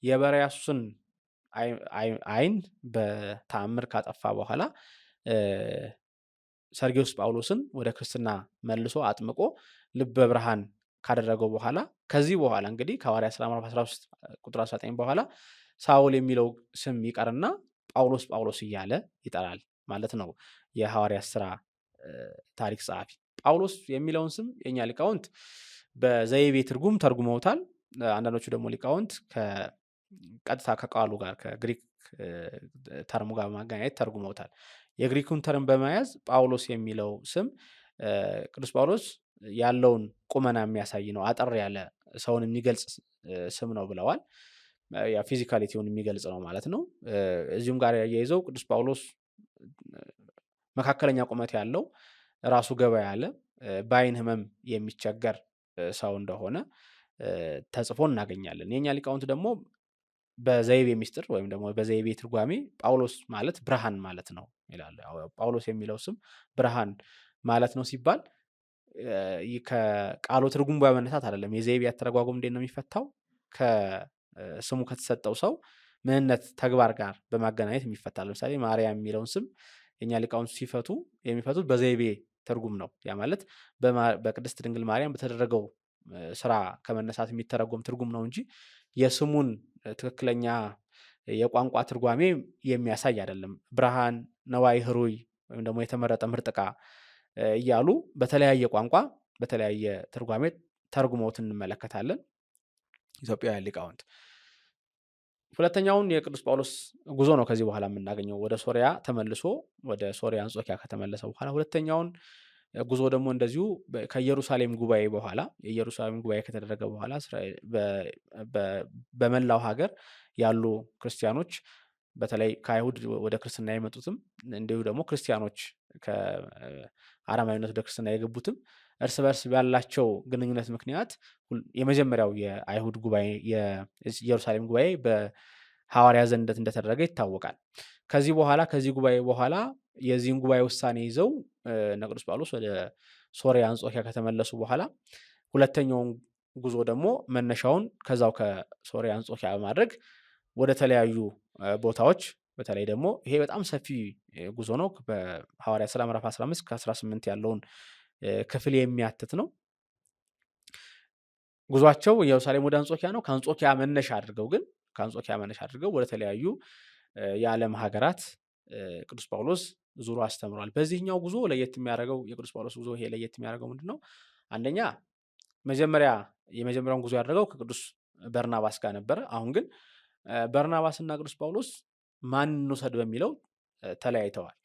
የበርያሱስን ዓይን በተአምር ካጠፋ በኋላ ሰርጊዮስ ጳውሎስን ወደ ክርስትና መልሶ አጥምቆ ልበ ብርሃን ካደረገው በኋላ ከዚህ በኋላ እንግዲህ ከሐዋርያት ሥራ ምዕራፍ 13 ቁጥር 19 በኋላ ሳውል የሚለው ስም ይቀርና ጳውሎስ ጳውሎስ እያለ ይጠራል ማለት ነው። የሐዋርያት ሥራ ታሪክ ጸሐፊ ጳውሎስ የሚለውን ስም የኛ ሊቃውንት በዘይቤ ትርጉም ተርጉመውታል። አንዳንዶቹ ደግሞ ሊቃውንት ቀጥታ ከቃሉ ጋር ከግሪክ ተርሙ ጋር በማገናኘት ተርጉመውታል። የግሪኩን ተርም በመያዝ ጳውሎስ የሚለው ስም ቅዱስ ጳውሎስ ያለውን ቁመና የሚያሳይ ነው፣ አጠር ያለ ሰውን የሚገልጽ ስም ነው ብለዋል። ፊዚካሊቲውን የሚገልጽ ነው ማለት ነው። እዚሁም ጋር ያያይዘው ቅዱስ ጳውሎስ መካከለኛ ቁመት ያለው ራሱ ገባ ያለ በዓይን ሕመም የሚቸገር ሰው እንደሆነ ተጽፎ እናገኛለን። የኛ ሊቃውንት ደግሞ በዘይቤ ምስጢር ወይም ደግሞ በዘይቤ ትርጓሜ ጳውሎስ ማለት ብርሃን ማለት ነው ይላሉ። ጳውሎስ የሚለው ስም ብርሃን ማለት ነው ሲባል ከቃሉ ትርጉም በመነሳት አይደለም። የዘይቤ አተረጓጎም እንዴት ነው የሚፈታው? ከስሙ ከተሰጠው ሰው ምንነት ተግባር ጋር በማገናኘት የሚፈታ። ለምሳሌ ማርያም የሚለውን ስም የኛ ሊቃውንት ሲፈቱ የሚፈቱት በዘይቤ ትርጉም ነው። ያ ማለት በቅድስት ድንግል ማርያም በተደረገው ስራ ከመነሳት የሚተረጎም ትርጉም ነው እንጂ የስሙን ትክክለኛ የቋንቋ ትርጓሜ የሚያሳይ አይደለም። ብርሃን፣ ነዋይ ህሩይ ወይም ደግሞ የተመረጠ ምርጥ ዕቃ እያሉ በተለያየ ቋንቋ በተለያየ ትርጓሜ ተርጉመውት እንመለከታለን ኢትዮጵያውያን ሊቃውንት። ሁለተኛውን የቅዱስ ጳውሎስ ጉዞ ነው ከዚህ በኋላ የምናገኘው። ወደ ሶሪያ ተመልሶ ወደ ሶሪያ አንጾኪያ ከተመለሰ በኋላ ሁለተኛውን ጉዞ ደግሞ እንደዚሁ ከኢየሩሳሌም ጉባኤ በኋላ የኢየሩሳሌም ጉባኤ ከተደረገ በኋላ በመላው ሀገር ያሉ ክርስቲያኖች በተለይ ከአይሁድ ወደ ክርስትና የመጡትም እንዲሁ ደግሞ ክርስቲያኖች ከአረማዊነት ወደ ክርስትና የገቡትም እርስ በርስ ባላቸው ግንኙነት ምክንያት የመጀመሪያው የአይሁድ ጉባኤ የኢየሩሳሌም ጉባኤ በሐዋርያ ዘንድ እንደተደረገ ይታወቃል። ከዚህ ጉባኤ በኋላ የዚህን ጉባኤ ውሳኔ ይዘው እነ ቅዱስ ጳውሎስ ወደ ሶርያ አንጾኪያ ከተመለሱ በኋላ ሁለተኛውን ጉዞ ደግሞ መነሻውን ከዛው ከሶርያ አንጾኪያ በማድረግ ወደ ተለያዩ ቦታዎች በተለይ ደግሞ ይሄ በጣም ሰፊ ጉዞ ነው። በሐዋርያት ሥራ ምዕራፍ 15 ከ18 ያለውን ክፍል የሚያትት ነው። ጉዟቸው ኢየሩሳሌም ወደ አንጾኪያ ነው። ከአንጾኪያ መነሻ አድርገው ወደ ተለያዩ የዓለም ሀገራት ቅዱስ ጳውሎስ ዙሮ አስተምሯል። በዚህኛው ጉዞ ለየት የሚያደርገው የቅዱስ ጳውሎስ ጉዞ ይሄ ለየት የሚያደርገው ምንድነው? አንደኛ የመጀመሪያውን ጉዞ ያደረገው ከቅዱስ በርናባስ ጋር ነበረ። አሁን ግን በርናባስ እና ቅዱስ ጳውሎስ ማን እንውሰድ በሚለው ተለያይተዋል።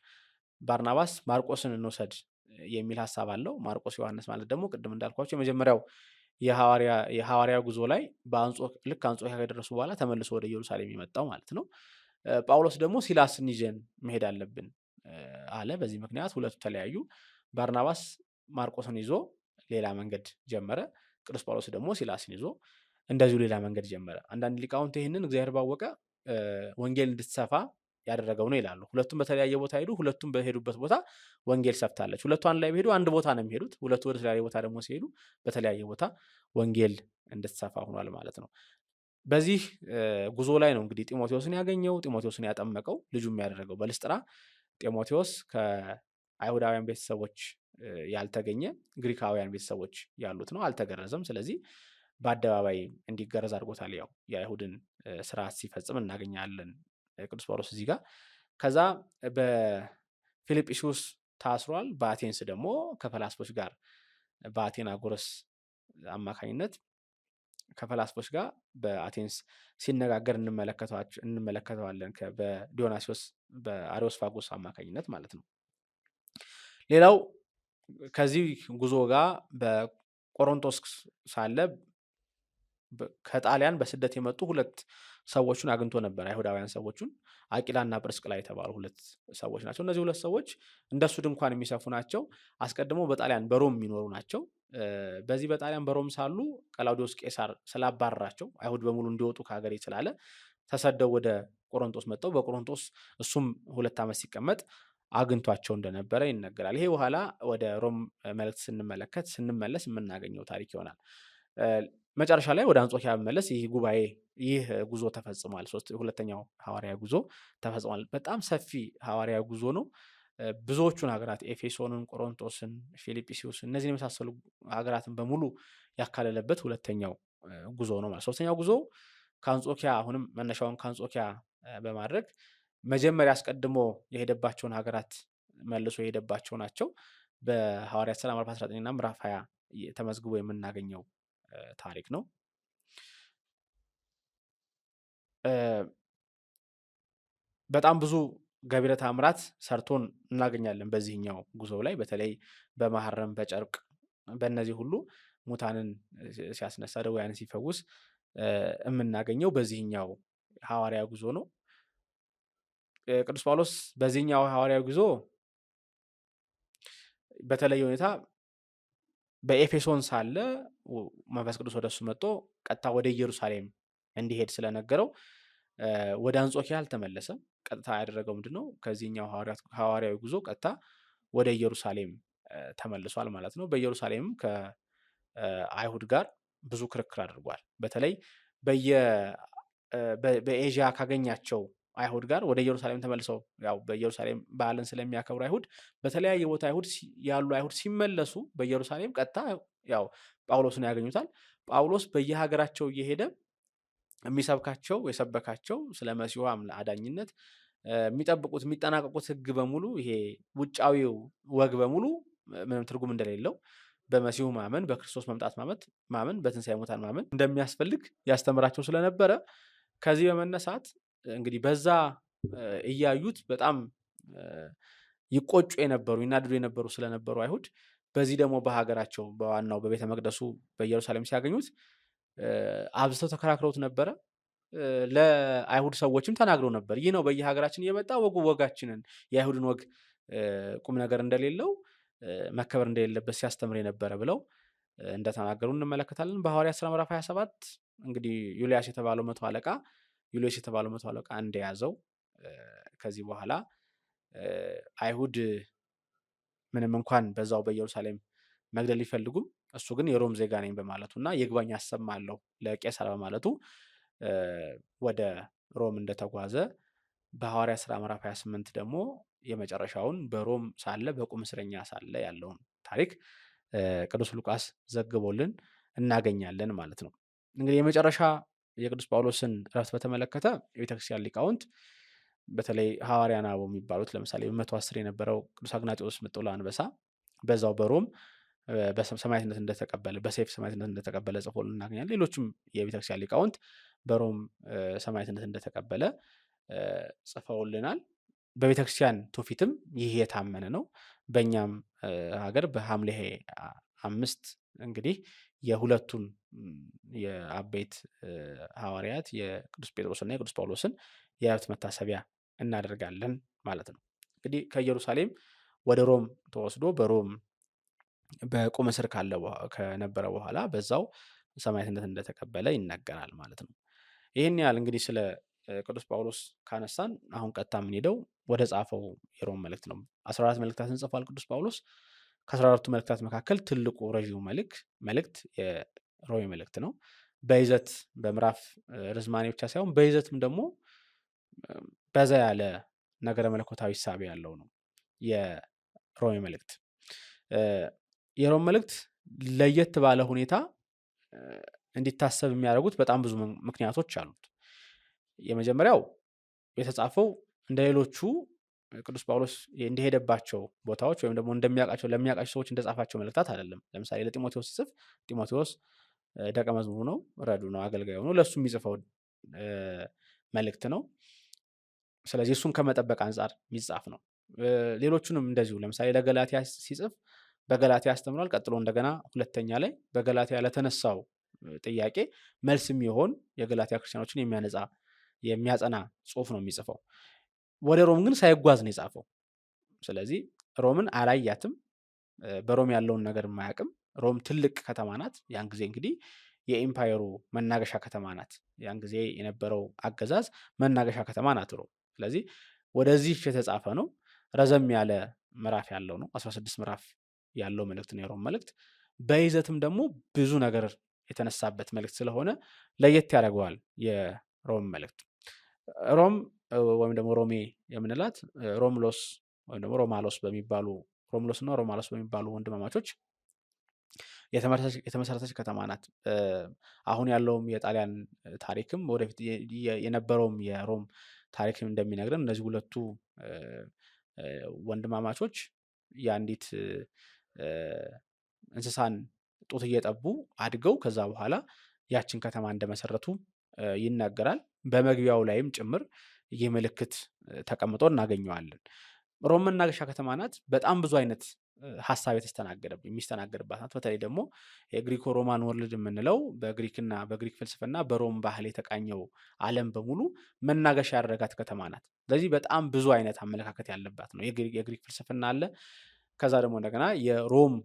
ባርናባስ ማርቆስን እንውሰድ የሚል ሀሳብ አለው። ማርቆስ ዮሐንስ ማለት ደግሞ ቅድም እንዳልኳቸው የመጀመሪያው የሐዋርያ ጉዞ ላይ ልክ አንጾኪያ ከደረሱ በኋላ ተመልሶ ወደ ኢየሩሳሌም የመጣው ማለት ነው። ጳውሎስ ደግሞ ሲላስን ይዘን መሄድ አለብን አለ። በዚህ ምክንያት ሁለቱ ተለያዩ። ባርናባስ ማርቆስን ይዞ ሌላ መንገድ ጀመረ። ቅዱስ ጳውሎስ ደግሞ ሲላስን ይዞ እንደዚሁ ሌላ መንገድ ጀመረ። አንዳንድ ሊቃውንት ይህንን እግዚአብሔር ባወቀ ወንጌል እንድትሰፋ ያደረገው ነው ይላሉ። ሁለቱም በተለያየ ቦታ ሄዱ። ሁለቱም በሄዱበት ቦታ ወንጌል ሰፍታለች። ሁለቱ አንድ ላይ ቢሄዱ አንድ ቦታ ነው የሚሄዱት። ሁለቱ ወደ ተለያየ ቦታ ደግሞ ሲሄዱ በተለያየ ቦታ ወንጌል እንድትሰፋ ሆኗል ማለት ነው። በዚህ ጉዞ ላይ ነው እንግዲህ ጢሞቴዎስን ያገኘው፣ ጢሞቴዎስን ያጠመቀው፣ ልጁ የሚያደረገው በልስጥራ ጢሞቴዎስ ከአይሁዳውያን ቤተሰቦች ያልተገኘ ግሪካውያን ቤተሰቦች ያሉት ነው። አልተገረዘም። ስለዚህ በአደባባይ እንዲገረዝ አድርጎታል። ያው የአይሁድን ስርዓት ሲፈጽም እናገኛለን ቅዱስ ጳውሎስ እዚህ ጋር። ከዛ በፊልጵስዩስ ታስሯል። በአቴንስ ደግሞ ከፈላስፎች ጋር በአቴናጎረስ አማካኝነት ከፈላስፎች ጋር በአቴንስ ሲነጋገር እንመለከተዋለን። በዲዮናሲዎስ በአሪዮስፋጎስ አማካኝነት ማለት ነው። ሌላው ከዚህ ጉዞ ጋር በቆሮንቶስ ሳለ ከጣሊያን በስደት የመጡ ሁለት ሰዎችን አግኝቶ ነበር። አይሁዳውያን ሰዎችን አቂላና ጵርስቅላ የተባሉ ሁለት ሰዎች ናቸው። እነዚህ ሁለት ሰዎች እንደሱ ድንኳን የሚሰፉ ናቸው። አስቀድሞ በጣሊያን በሮም የሚኖሩ ናቸው። በዚህ በጣሊያን በሮም ሳሉ ቀላውዲዮስ ቄሳር ስላባረራቸው አይሁድ በሙሉ እንዲወጡ ከሀገር ስላለ ተሰደው ወደ ቆሮንቶስ መጥተው በቆሮንቶስ እሱም 2 ዓመት ሲቀመጥ አግኝቷቸው እንደነበረ ይነገራል። ይሄ በኋላ ወደ ሮም መልእክት ስንመለስ የምናገኘው ታሪክ ይሆናል። መጨረሻ ላይ ወደ አንጾኪያ መመለስ ይህ ጉዞ ተፈጽሟል። ሁለተኛው ሐዋርያ ጉዞ ተፈጽሟል። በጣም ሰፊ ሐዋርያ ጉዞ ነው። ብዙዎቹን ሀገራት ኤፌሶንን፣ ቆሮንቶስን፣ ፊልጵስዩስን እነዚህን የመሳሰሉ ሀገራትን በሙሉ ያካለለበት ሁለተኛው ጉዞ ነው ማለት። ሶስተኛው ጉዞ ከአንጾኪያ አሁንም መነሻውን ከአንጾኪያ በማድረግ መጀመሪያ አስቀድሞ የሄደባቸውን ሀገራት መልሶ የሄደባቸው ናቸው። በሐዋርያት ሥራ ምዕራፍ 19 እና ምዕራፍ 20 ተመዝግቦ የምናገኘው ታሪክ ነው። በጣም ብዙ ገቢረ ተአምራት ሰርቶን እናገኛለን በዚህኛው ጉዞ ላይ። በተለይ በማህረም በጨርቅ በእነዚህ ሁሉ ሙታንን ሲያስነሳ ደዌያንን ሲፈውስ የምናገኘው በዚህኛው ሐዋርያ ጉዞ ነው። ቅዱስ ጳውሎስ በዚህኛው ሐዋርያ ጉዞ በተለየ ሁኔታ በኤፌሶን ሳለ መንፈስ ቅዱስ ወደሱ መጥቶ ቀጥታ ወደ ኢየሩሳሌም እንዲሄድ ስለነገረው ወደ አንጾኪያ አልተመለሰም። ቀጥታ ያደረገው ምንድነው? ከዚህኛው ሐዋርያዊ ጉዞ ቀጥታ ወደ ኢየሩሳሌም ተመልሷል ማለት ነው። በኢየሩሳሌምም ከአይሁድ ጋር ብዙ ክርክር አድርጓል። በተለይ በኤዥያ ካገኛቸው አይሁድ ጋር ወደ ኢየሩሳሌም ተመልሰው ያው በኢየሩሳሌም በዓልን ስለሚያከብሩ አይሁድ በተለያየ ቦታ ያሉ አይሁድ ሲመለሱ በኢየሩሳሌም ቀጥታ ያው ጳውሎስን ያገኙታል። ጳውሎስ በየሀገራቸው እየሄደ የሰበካቸው ስለ መሲሁ አዳኝነት የሚጠብቁት የሚጠናቀቁት ሕግ በሙሉ ይሄ ውጫዊው ወግ በሙሉ ምንም ትርጉም እንደሌለው በመሲሁ ማመን፣ በክርስቶስ መምጣት ማመን፣ በትንሣኤ ሙታን ማመን እንደሚያስፈልግ ያስተምራቸው ስለነበረ ከዚህ በመነሳት እንግዲህ በዛ እያዩት በጣም ይቆጩ የነበሩ ይናደዱ የነበሩ ስለነበሩ አይሁድ በዚህ ደግሞ በሀገራቸው በዋናው በቤተ መቅደሱ በኢየሩሳሌም ሲያገኙት አብዝተው ተከራክረውት ነበረ። ለአይሁድ ሰዎችም ተናግረው ነበር። ይህ ነው በየሀገራችን እየመጣ ወጋችንን የአይሁድን ወግ ቁም ነገር እንደሌለው መከበር እንደሌለበት ሲያስተምር የነበረ ብለው እንደተናገሩ እንመለከታለን። በሐዋርያት ሥራ ምዕራፍ 27 እንግዲህ ዩልያስ የተባለው መቶ አለቃ እንደያዘው ከዚህ በኋላ አይሁድ ምንም እንኳን በዛው በኢየሩሳሌም መግደል ሊፈልጉም እሱ ግን የሮም ዜጋ ነኝ በማለቱና ይግባኝ አሰማለሁ ለቄሳር በማለቱ ወደ ሮም እንደተጓዘ በሐዋርያት ሥራ ምዕራፍ 28 ደግሞ የመጨረሻውን በሮም ሳለ በቁም እስረኛ ሳለ ያለውን ታሪክ ቅዱስ ሉቃስ ዘግቦልን እናገኛለን ማለት ነው። እንግዲህ የመጨረሻ የቅዱስ ጳውሎስን ዕረፍት በተመለከተ የቤተክርስቲያን ሊቃውንት በተለይ ሐዋርያ ናበው የሚባሉት ለምሳሌ በ110 የነበረው ቅዱስ አግናጢዎስ ምጥውለ አንበሳ በዛው በሮም በሰማዕትነት እንደተቀበለ በሰይፍ ሰማዕትነት እንደተቀበለ ጽፎልን እናገኛለን። ሌሎችም የቤተክርስቲያን ሊቃውንት በሮም ሰማዕትነት እንደተቀበለ ጽፈውልናል። በቤተክርስቲያን ትውፊትም ይህ የታመነ ነው። በእኛም ሀገር በሐምሌ 5 እንግዲህ የሁለቱን የአበይት ሐዋርያት የቅዱስ ጴጥሮስና የቅዱስ ጳውሎስን የዕረፍት መታሰቢያ እናደርጋለን ማለት ነው። እንግዲህ ከኢየሩሳሌም ወደ ሮም ተወስዶ በሮም በቁም እስር ከነበረ በኋላ በዛው ሰማዕትነት እንደተቀበለ ይነገራል ማለት ነው። ይህን ያህል እንግዲህ ስለ ቅዱስ ጳውሎስ ካነሳን አሁን ቀጥታ የምንሄደው ወደ ጻፈው የሮም መልእክት ነው። 14 መልእክታትን ጽፏል ቅዱስ ጳውሎስ። ከ14ቱ መልእክታት መካከል ትልቁ ረዥሙ መልእክት የሮሜ መልእክት ነው። በይዘት በምዕራፍ ርዝማኔ ብቻ ሳይሆን በይዘትም ደግሞ በዛ ያለ ነገረ መለኮታዊ እሳቤ ያለው ነው የሮሜ መልእክት። የሮም መልእክት ለየት ባለ ሁኔታ እንዲታሰብ የሚያደርጉት በጣም ብዙ ምክንያቶች አሉት። የመጀመሪያው የተጻፈው እንደ ሌሎቹ ቅዱስ ጳውሎስ እንደሄደባቸው ቦታዎች ወይም ደግሞ ለሚያውቃቸው ሰዎች እንደጻፋቸው መልእክታት አይደለም። ለምሳሌ ለጢሞቴዎስ ሲጽፍ ጢሞቴዎስ ደቀ መዝሙሩ ነው፣ ረዱ ነው፣ አገልጋዩ ነው። ለሱ የሚጽፈው መልእክት ነው። ስለዚህ እሱን ከመጠበቅ አንጻር የሚጻፍ ነው። ሌሎቹንም እንደዚሁ ለምሳሌ ለገላትያ ሲጽፍ በገላትያ ያስተምራል። ቀጥሎ እንደገና ሁለተኛ ላይ በገላትያ ለተነሳው ጥያቄ መልስ የሚሆን የገላትያ ክርስቲያኖችን የሚያጸና ጽሑፍ ነው የሚጽፈው። ወደ ሮም ግን ሳይጓዝ ነው የጻፈው። ስለዚህ ሮምን አላያትም፣ በሮም ያለውን ነገር የማያውቅም። ሮም ትልቅ ከተማ ናት። ያን ጊዜ እንግዲህ የኢምፓየሩ መናገሻ ከተማ ናት። ያን ጊዜ የነበረው አገዛዝ መናገሻ ከተማ ናት ሮም። ስለዚህ ወደዚህ የተጻፈ ነው። ረዘም ያለ ምዕራፍ ያለው ነው። 16 ምዕራፍ ያለው መልእክት ነው የሮም መልእክት። በይዘትም ደግሞ ብዙ ነገር የተነሳበት መልእክት ስለሆነ ለየት ያደርገዋል የሮም መልእክት። ሮም ወይም ደግሞ ሮሜ የምንላት ሮምሎስ ወይም ደግሞ ሮማሎስ እና ሮማሎስ በሚባሉ ወንድማማቾች የተመሰረተች ከተማ ናት። አሁን ያለውም የጣሊያን ታሪክም ወደፊት የነበረውም የሮም ታሪክም እንደሚነግረን እነዚህ ሁለቱ ወንድማማቾች የአንዲት እንስሳን ጡት እየጠቡ አድገው ከዛ በኋላ ያችን ከተማ እንደመሰረቱ ይናገራል። በመግቢያው ላይም ጭምር ይህ ምልክት ተቀምጦ እናገኘዋለን። ሮም መናገሻ ከተማ ናት። በጣም ብዙ አይነት ሀሳብ የሚስተናገድባት ናት። በተለይ ደግሞ የግሪኮ ሮማን ወርልድ የምንለው በግሪክና በግሪክ ፍልስፍና በሮም ባህል የተቃኘው ዓለም በሙሉ መናገሻ ያደረጋት ከተማ ናት። ስለዚህ በጣም ብዙ አይነት አመለካከት ያለባት ነው። የግሪክ ፍልስፍና አለ። ከዛ ደግሞ እንደገና የሮም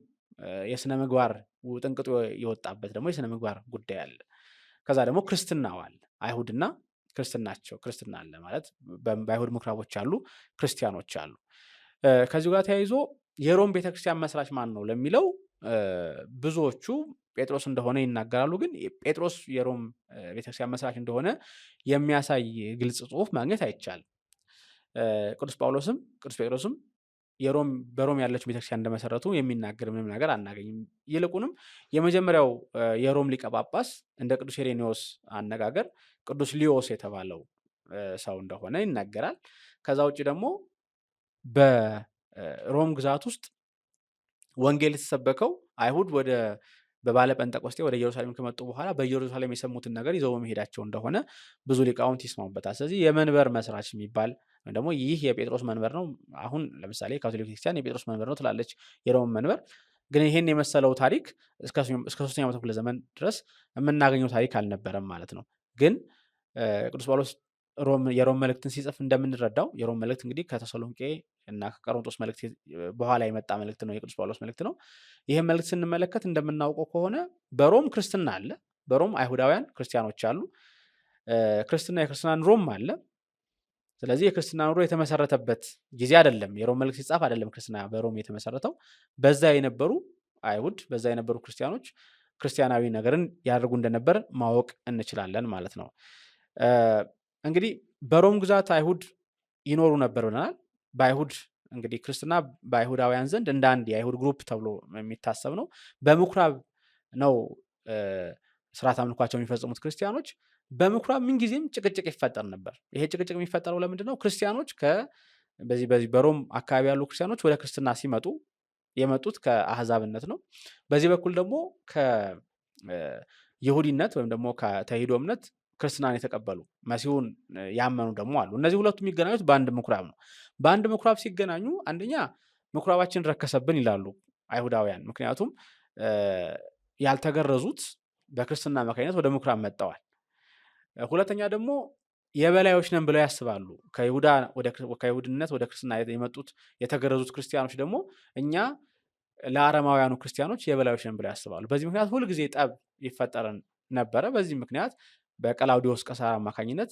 የስነ ምግባር ውጥንቅጡ የወጣበት ደግሞ የስነ ምግባር ጉዳይ አለ። ከዛ ደግሞ ክርስትናው አለ። አይሁድና ክርስትና አለ ማለት በአይሁድ ምኩራቦች አሉ፣ ክርስቲያኖች አሉ። ከዚሁ ጋር ተያይዞ የሮም ቤተክርስቲያን መስራች ማን ነው ለሚለው ብዙዎቹ ጴጥሮስ እንደሆነ ይናገራሉ። ግን ጴጥሮስ የሮም ቤተክርስቲያን መስራች እንደሆነ የሚያሳይ ግልጽ ጽሑፍ ማግኘት አይቻልም። ቅዱስ ጴጥሮስም በሮም ያለችው ቤተክርስቲያን እንደመሰረቱ የሚናገር ምንም ነገር አናገኝም። ይልቁንም የመጀመሪያው የሮም ሊቀ ጳጳስ እንደ ቅዱስ ሄሬኔዎስ አነጋገር ቅዱስ ሊዮስ የተባለው ሰው እንደሆነ ይናገራል። ከዛ ውጭ ደግሞ በሮም ግዛት ውስጥ ወንጌል የተሰበከው አይሁድ በባለ ጴንጠቆስጤ ወደ ኢየሩሳሌም ከመጡ በኋላ በኢየሩሳሌም የሰሙትን ነገር ይዘው በመሄዳቸው እንደሆነ ብዙ ሊቃውንት ይስማሙበታል። ስለዚህ የመንበር መስራች የሚባል ወይም ደግሞ ይህ የጴጥሮስ መንበር ነው። አሁን ለምሳሌ ካቶሊክ ክርስቲያን የጴጥሮስ መንበር ነው ትላለች የሮም መንበር። ግን ይህን የመሰለው ታሪክ እስከ 3ኛው መቶ ክፍለ ዘመን ድረስ የምናገኘው ታሪክ አልነበረም ማለት ነው። ግን ቅዱስ ጳውሎስ የሮም መልእክትን ሲጽፍ እንደምንረዳው የሮም መልእክት እንግዲህ ከተሰሎንቄ እና ከቆሮንቶስ መልእክት በኋላ የመጣ መልእክት ነው፣ የቅዱስ ጳውሎስ መልእክት ነው። ይህም መልእክት ስንመለከት እንደምናውቀው ከሆነ በሮም ክርስትና አለ፣ በሮም አይሁዳውያን ክርስቲያኖች አሉ፣ የክርስትናን ሮም አለ። ስለዚህ የክርስትና ኑሮ የተመሰረተበት ጊዜ አይደለም። የሮም መልእክት ሲጻፍ አይደለም ክርስትና በሮም የተመሰረተው። በዛ የነበሩ አይሁድ፣ በዛ የነበሩ ክርስቲያኖች ክርስቲያናዊ ነገርን ያደርጉ እንደነበር ማወቅ እንችላለን ማለት ነው። እንግዲህ በሮም ግዛት አይሁድ ይኖሩ ነበር ብለናል። በአይሁድ እንግዲህ ክርስትና በአይሁዳውያን ዘንድ እንደ አንድ የአይሁድ ግሩፕ ተብሎ የሚታሰብ ነው። በምኩራብ ነው ስርዓት አምልኳቸው የሚፈጽሙት ክርስቲያኖች። በምኩራብ ምንጊዜም ጭቅጭቅ ይፈጠር ነበር። ይሄ ጭቅጭቅ የሚፈጠረው ለምንድን ነው? ክርስቲያኖች በዚህ በሮም አካባቢ ያሉ ክርስቲያኖች ወደ ክርስትና ሲመጡ የመጡት ከአህዛብነት ነው። በዚህ በኩል ደግሞ ከይሁዲነት ወይም ደግሞ ከተሂዶ እምነት ክርስትናን የተቀበሉ መሲሁን ያመኑ ደግሞ አሉ። እነዚህ ሁለቱ የሚገናኙት በአንድ ምኩራብ ነው። በአንድ ምኩራብ ሲገናኙ አንደኛ ምኩራባችን ረከሰብን ይላሉ አይሁዳውያን። ምክንያቱም ያልተገረዙት በክርስትና አማካኝነት ወደ ምኩራብ መጥተዋል። ሁለተኛ ደግሞ የበላዮች ነን ብለው ያስባሉ። ከይሁድነት ወደ ክርስትና የመጡት የተገረዙት ክርስቲያኖች ደግሞ እኛ ለአረማውያኑ ክርስቲያኖች የበላዮች ነን ብለው ያስባሉ። በዚህ ምክንያት ሁልጊዜ ጠብ ይፈጠረን ነበረ። በዚህ ምክንያት በቀላውዲዮስ ቀሳር አማካኝነት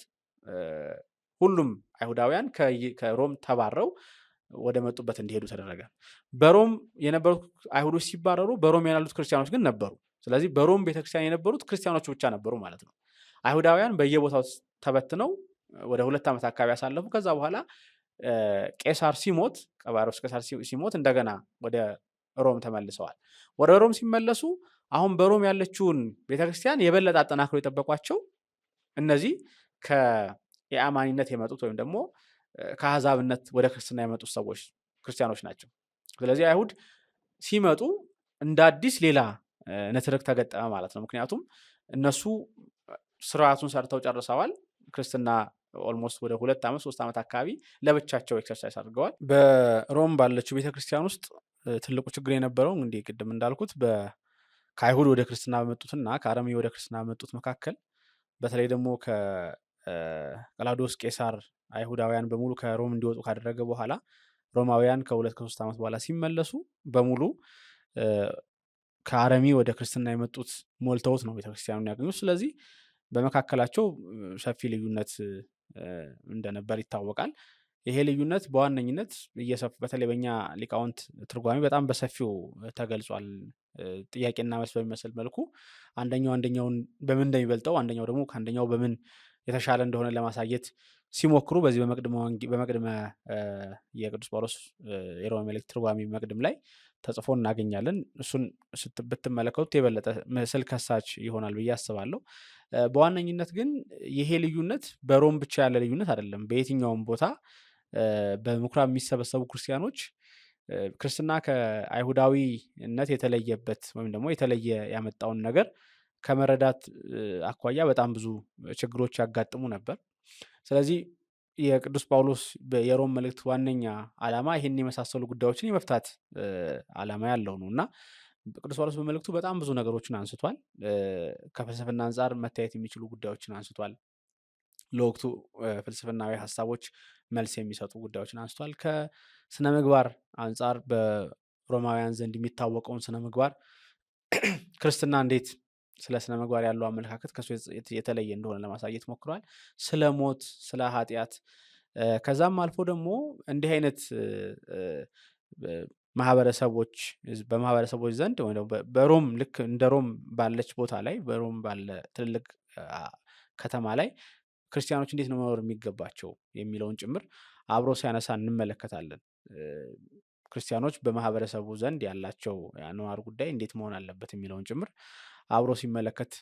ሁሉም አይሁዳውያን ከሮም ተባረው ወደ መጡበት እንዲሄዱ ተደረገ። በሮም የነበሩት አይሁዶች ሲባረሩ በሮም ያሉት ክርስቲያኖች ግን ነበሩ። ስለዚህ በሮም ቤተክርስቲያን የነበሩት ክርስቲያኖች ብቻ ነበሩ ማለት ነው። አይሁዳውያን በየቦታው ተበትነው ወደ 2 ዓመት አካባቢ ያሳለፉ። ከዛ በኋላ ቄሳር ሲሞት ቀባሪዎስ ቄሳር ሲሞት እንደገና ወደ ሮም ተመልሰዋል። ወደ ሮም ሲመለሱ አሁን በሮም ያለችውን ቤተክርስቲያን የበለጠ አጠናክሮ የጠበቋቸው እነዚህ ከየአማኒነት የመጡት ወይም ደግሞ ከአሕዛብነት ወደ ክርስትና የመጡት ሰዎች ክርስቲያኖች ናቸው። ስለዚህ አይሁድ ሲመጡ እንደ አዲስ ሌላ ንትርክ ተገጠመ ማለት ነው። ምክንያቱም እነሱ ስርዓቱን ሰርተው ጨርሰዋል። ክርስትና ኦልሞስት ወደ 2 ዓመት 3 ዓመት አካባቢ ለብቻቸው ኤክሰርሳይዝ አድርገዋል። በሮም ባለችው ቤተክርስቲያን ውስጥ ትልቁ ችግር የነበረው እንግዲህ ቅድም እንዳልኩት ከአይሁድ ወደ ክርስትና በመጡትና ከአረሚ ወደ ክርስትና በመጡት መካከል በተለይ ደግሞ ከቀላውዲዮስ ቄሳር አይሁዳውያን በሙሉ ከሮም እንዲወጡ ካደረገ በኋላ ሮማውያን ከ2 ከ3 ዓመት በኋላ ሲመለሱ በሙሉ ከአረሚ ወደ ክርስትና የመጡት ሞልተውት ነው ቤተክርስቲያኑን ያገኙት። ስለዚህ በመካከላቸው ሰፊ ልዩነት እንደነበር ይታወቃል። ይሄ ልዩነት በዋነኝነት በተለይ በኛ ሊቃውንት ትርጓሜ በጣም በሰፊው ተገልጿል። ጥያቄና መልስ በሚመስል መልኩ አንደኛውን በምን እንደሚበልጠው አንደኛው ደግሞ ከአንደኛው በምን የተሻለ እንደሆነ ለማሳየት ሲሞክሩ በዚህ በመቅድመ የቅዱስ ጳውሎስ የሮሜ መልእክት ትርጓሜ መቅድም ላይ ተጽፎ እናገኛለን። እሱን ብትመለከቱት የበለጠ ምስል ከሳች ይሆናል ብዬ አስባለሁ። በዋነኝነት ግን ይሄ ልዩነት በሮም ብቻ ያለ ልዩነት አይደለም። በየትኛውም ቦታ በምኩራብ የሚሰበሰቡ ክርስቲያኖች ክርስትና ከአይሁዳዊነት የተለየበት ወይም ደግሞ የተለየ ያመጣውን ነገር ከመረዳት አኳያ በጣም ብዙ ችግሮች ያጋጥሙ ነበር። ስለዚህ የቅዱስ ጳውሎስ የሮም መልእክት ዋነኛ ዓላማ ይህን የመሳሰሉ ጉዳዮችን የመፍታት ዓላማ ያለው ነው እና ቅዱስ ጳውሎስ በመልእክቱ በጣም ብዙ ነገሮችን አንስቷል። ከፍልስፍና አንጻር መታየት የሚችሉ ጉዳዮችን አንስቷል። ለወቅቱ ፍልስፍናዊ ሀሳቦች መልስ የሚሰጡ ጉዳዮችን አንስቷል። ከስነ ምግባር አንጻር በሮማውያን ዘንድ የሚታወቀውን ስነ ምግባር ክርስትና እንዴት ስለ ስነ ምግባር ያለው አመለካከት ከሱ የተለየ እንደሆነ ለማሳየት ሞክሯል። ስለ ሞት፣ ስለ ኃጢአት ከዛም አልፎ ደግሞ እንዲህ አይነት በማህበረሰቦች ዘንድ ወይ በሮም ልክ እንደ ሮም ባለች ቦታ ላይ በሮም ባለ ትልልቅ ከተማ ላይ ክርስቲያኖች እንዴት ነው መኖር የሚገባቸው የሚለውን ጭምር አብሮ ሲያነሳ እንመለከታለን። ክርስቲያኖች በማህበረሰቡ ዘንድ ያላቸው የአኗኗር ጉዳይ እንዴት መሆን አለበት የሚለውን ጭምር አብሮ ሲመለከት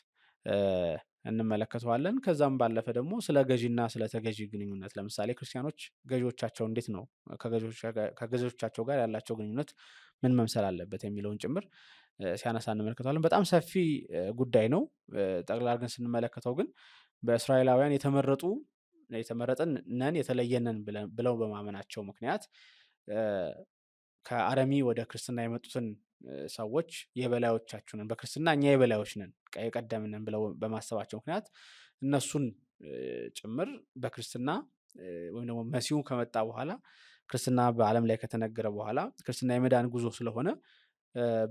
እንመለከተዋለን። ከዛም ባለፈ ደግሞ ስለ ገዢና ስለ ተገዢ ግንኙነት ለምሳሌ ክርስቲያኖች ገዢዎቻቸው እንዴት ነው ከገዢዎቻቸው ጋር ያላቸው ግንኙነት ምን መምሰል አለበት የሚለውን ጭምር ሲያነሳ እንመለከተዋለን። በጣም ሰፊ ጉዳይ ነው። ጠቅላላ ግን ስንመለከተው ግን በእስራኤላውያን የተመረጥን ነን የተለየነን ብለው በማመናቸው ምክንያት ከአረሚ ወደ ክርስትና የመጡትን ሰዎች የበላዮቻችሁ ነን፣ በክርስትና እኛ የበላዮች ነን፣ የቀደምነን ብለው በማሰባቸው ምክንያት እነሱን ጭምር በክርስትና ወይም ደግሞ መሲሁ ከመጣ በኋላ ክርስትና በዓለም ላይ ከተነገረ በኋላ ክርስትና የመዳን ጉዞ ስለሆነ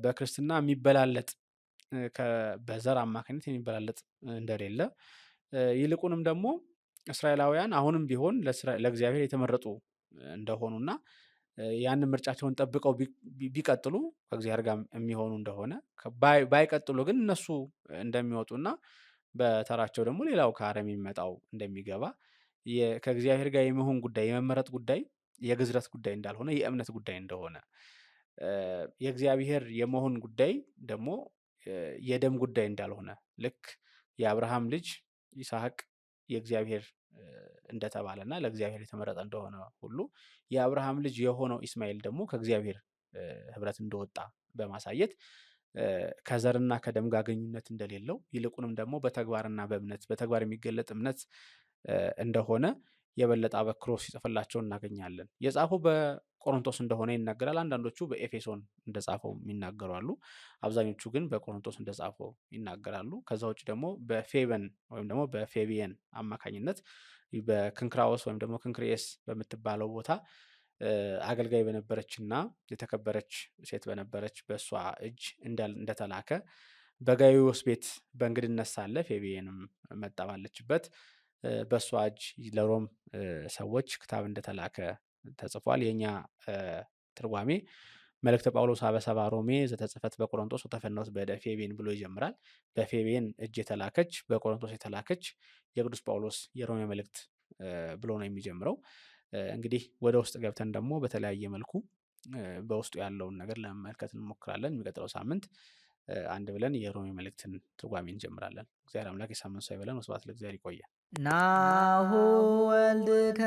በክርስትና የሚበላለጥ በዘር አማካኝነት የሚበላለጥ እንደሌለ ይልቁንም ደግሞ እስራኤላውያን አሁንም ቢሆን ለእግዚአብሔር የተመረጡ እንደሆኑና ያንን ምርጫቸውን ጠብቀው ቢቀጥሉ ከእግዚአብሔር ጋር የሚሆኑ እንደሆነ ባይቀጥሉ ግን እነሱ እንደሚወጡና በተራቸው ደግሞ ሌላው ከአረም የሚመጣው እንደሚገባ ከእግዚአብሔር ጋር የመሆን ጉዳይ የመመረጥ ጉዳይ የግዝረት ጉዳይ እንዳልሆነ የእምነት ጉዳይ እንደሆነ የእግዚአብሔር የመሆን ጉዳይ ደግሞ የደም ጉዳይ እንዳልሆነ ልክ የአብርሃም ልጅ ይስሐቅ የእግዚአብሔር እንደተባለና ለእግዚአብሔር የተመረጠ እንደሆነ ሁሉ የአብርሃም ልጅ የሆነው ኢስማኤል ደግሞ ከእግዚአብሔር ህብረት እንደወጣ በማሳየት ከዘርና ከደም ጋር ግንኙነት እንደሌለው ይልቁንም ደግሞ በተግባርና በተግባር የሚገለጥ እምነት እንደሆነ የበለጠ አበክሮ ሲጽፍላቸው እናገኛለን። የጻፈው በቆሮንቶስ እንደሆነ ይናገራል። አንዳንዶቹ በኤፌሶን እንደጻፈው የሚናገሩ አሉ። አብዛኞቹ ግን በቆሮንቶስ እንደጻፈው ይናገራሉ። ከዛ ውጭ ደግሞ በፌበን ወይም ደግሞ በፌቢየን አማካኝነት በክንክራዎስ ወይም ደግሞ ክንክሪኤስ በምትባለው ቦታ አገልጋይ በነበረችና የተከበረች ሴት በነበረች በእሷ እጅ እንደተላከ በጋይዮስ ቤት በእንግድነት ሳለ ፌቢየንም መጣ ባለችበት በእሷ እጅ ለሮም ሰዎች ክታብ እንደተላከ ተጽፏል። የኛ ትርጓሜ መልእክተ ጳውሎስ አበሰባ ሮሜ ዘተጽፈት በቆሮንቶስ ወተፈነወት በእደ ፌቤን ብሎ ይጀምራል። በፌቤን እጅ የተላከች በቆሮንቶስ የተላከች የቅዱስ ጳውሎስ የሮሜ መልእክት ብሎ ነው የሚጀምረው። እንግዲህ ወደ ውስጥ ገብተን ደግሞ በተለያየ መልኩ በውስጡ ያለውን ነገር ለመመልከት እንሞክራለን። የሚቀጥለው ሳምንት አንድ ብለን የሮሜ መልእክትን ትርጓሜ እንጀምራለን። እግዚአብሔር አምላክ የሳምንት ሰው ይበለን። ወስብሐት ለእግዚአብሔር። ይቆያል። ናሁ ወልድከ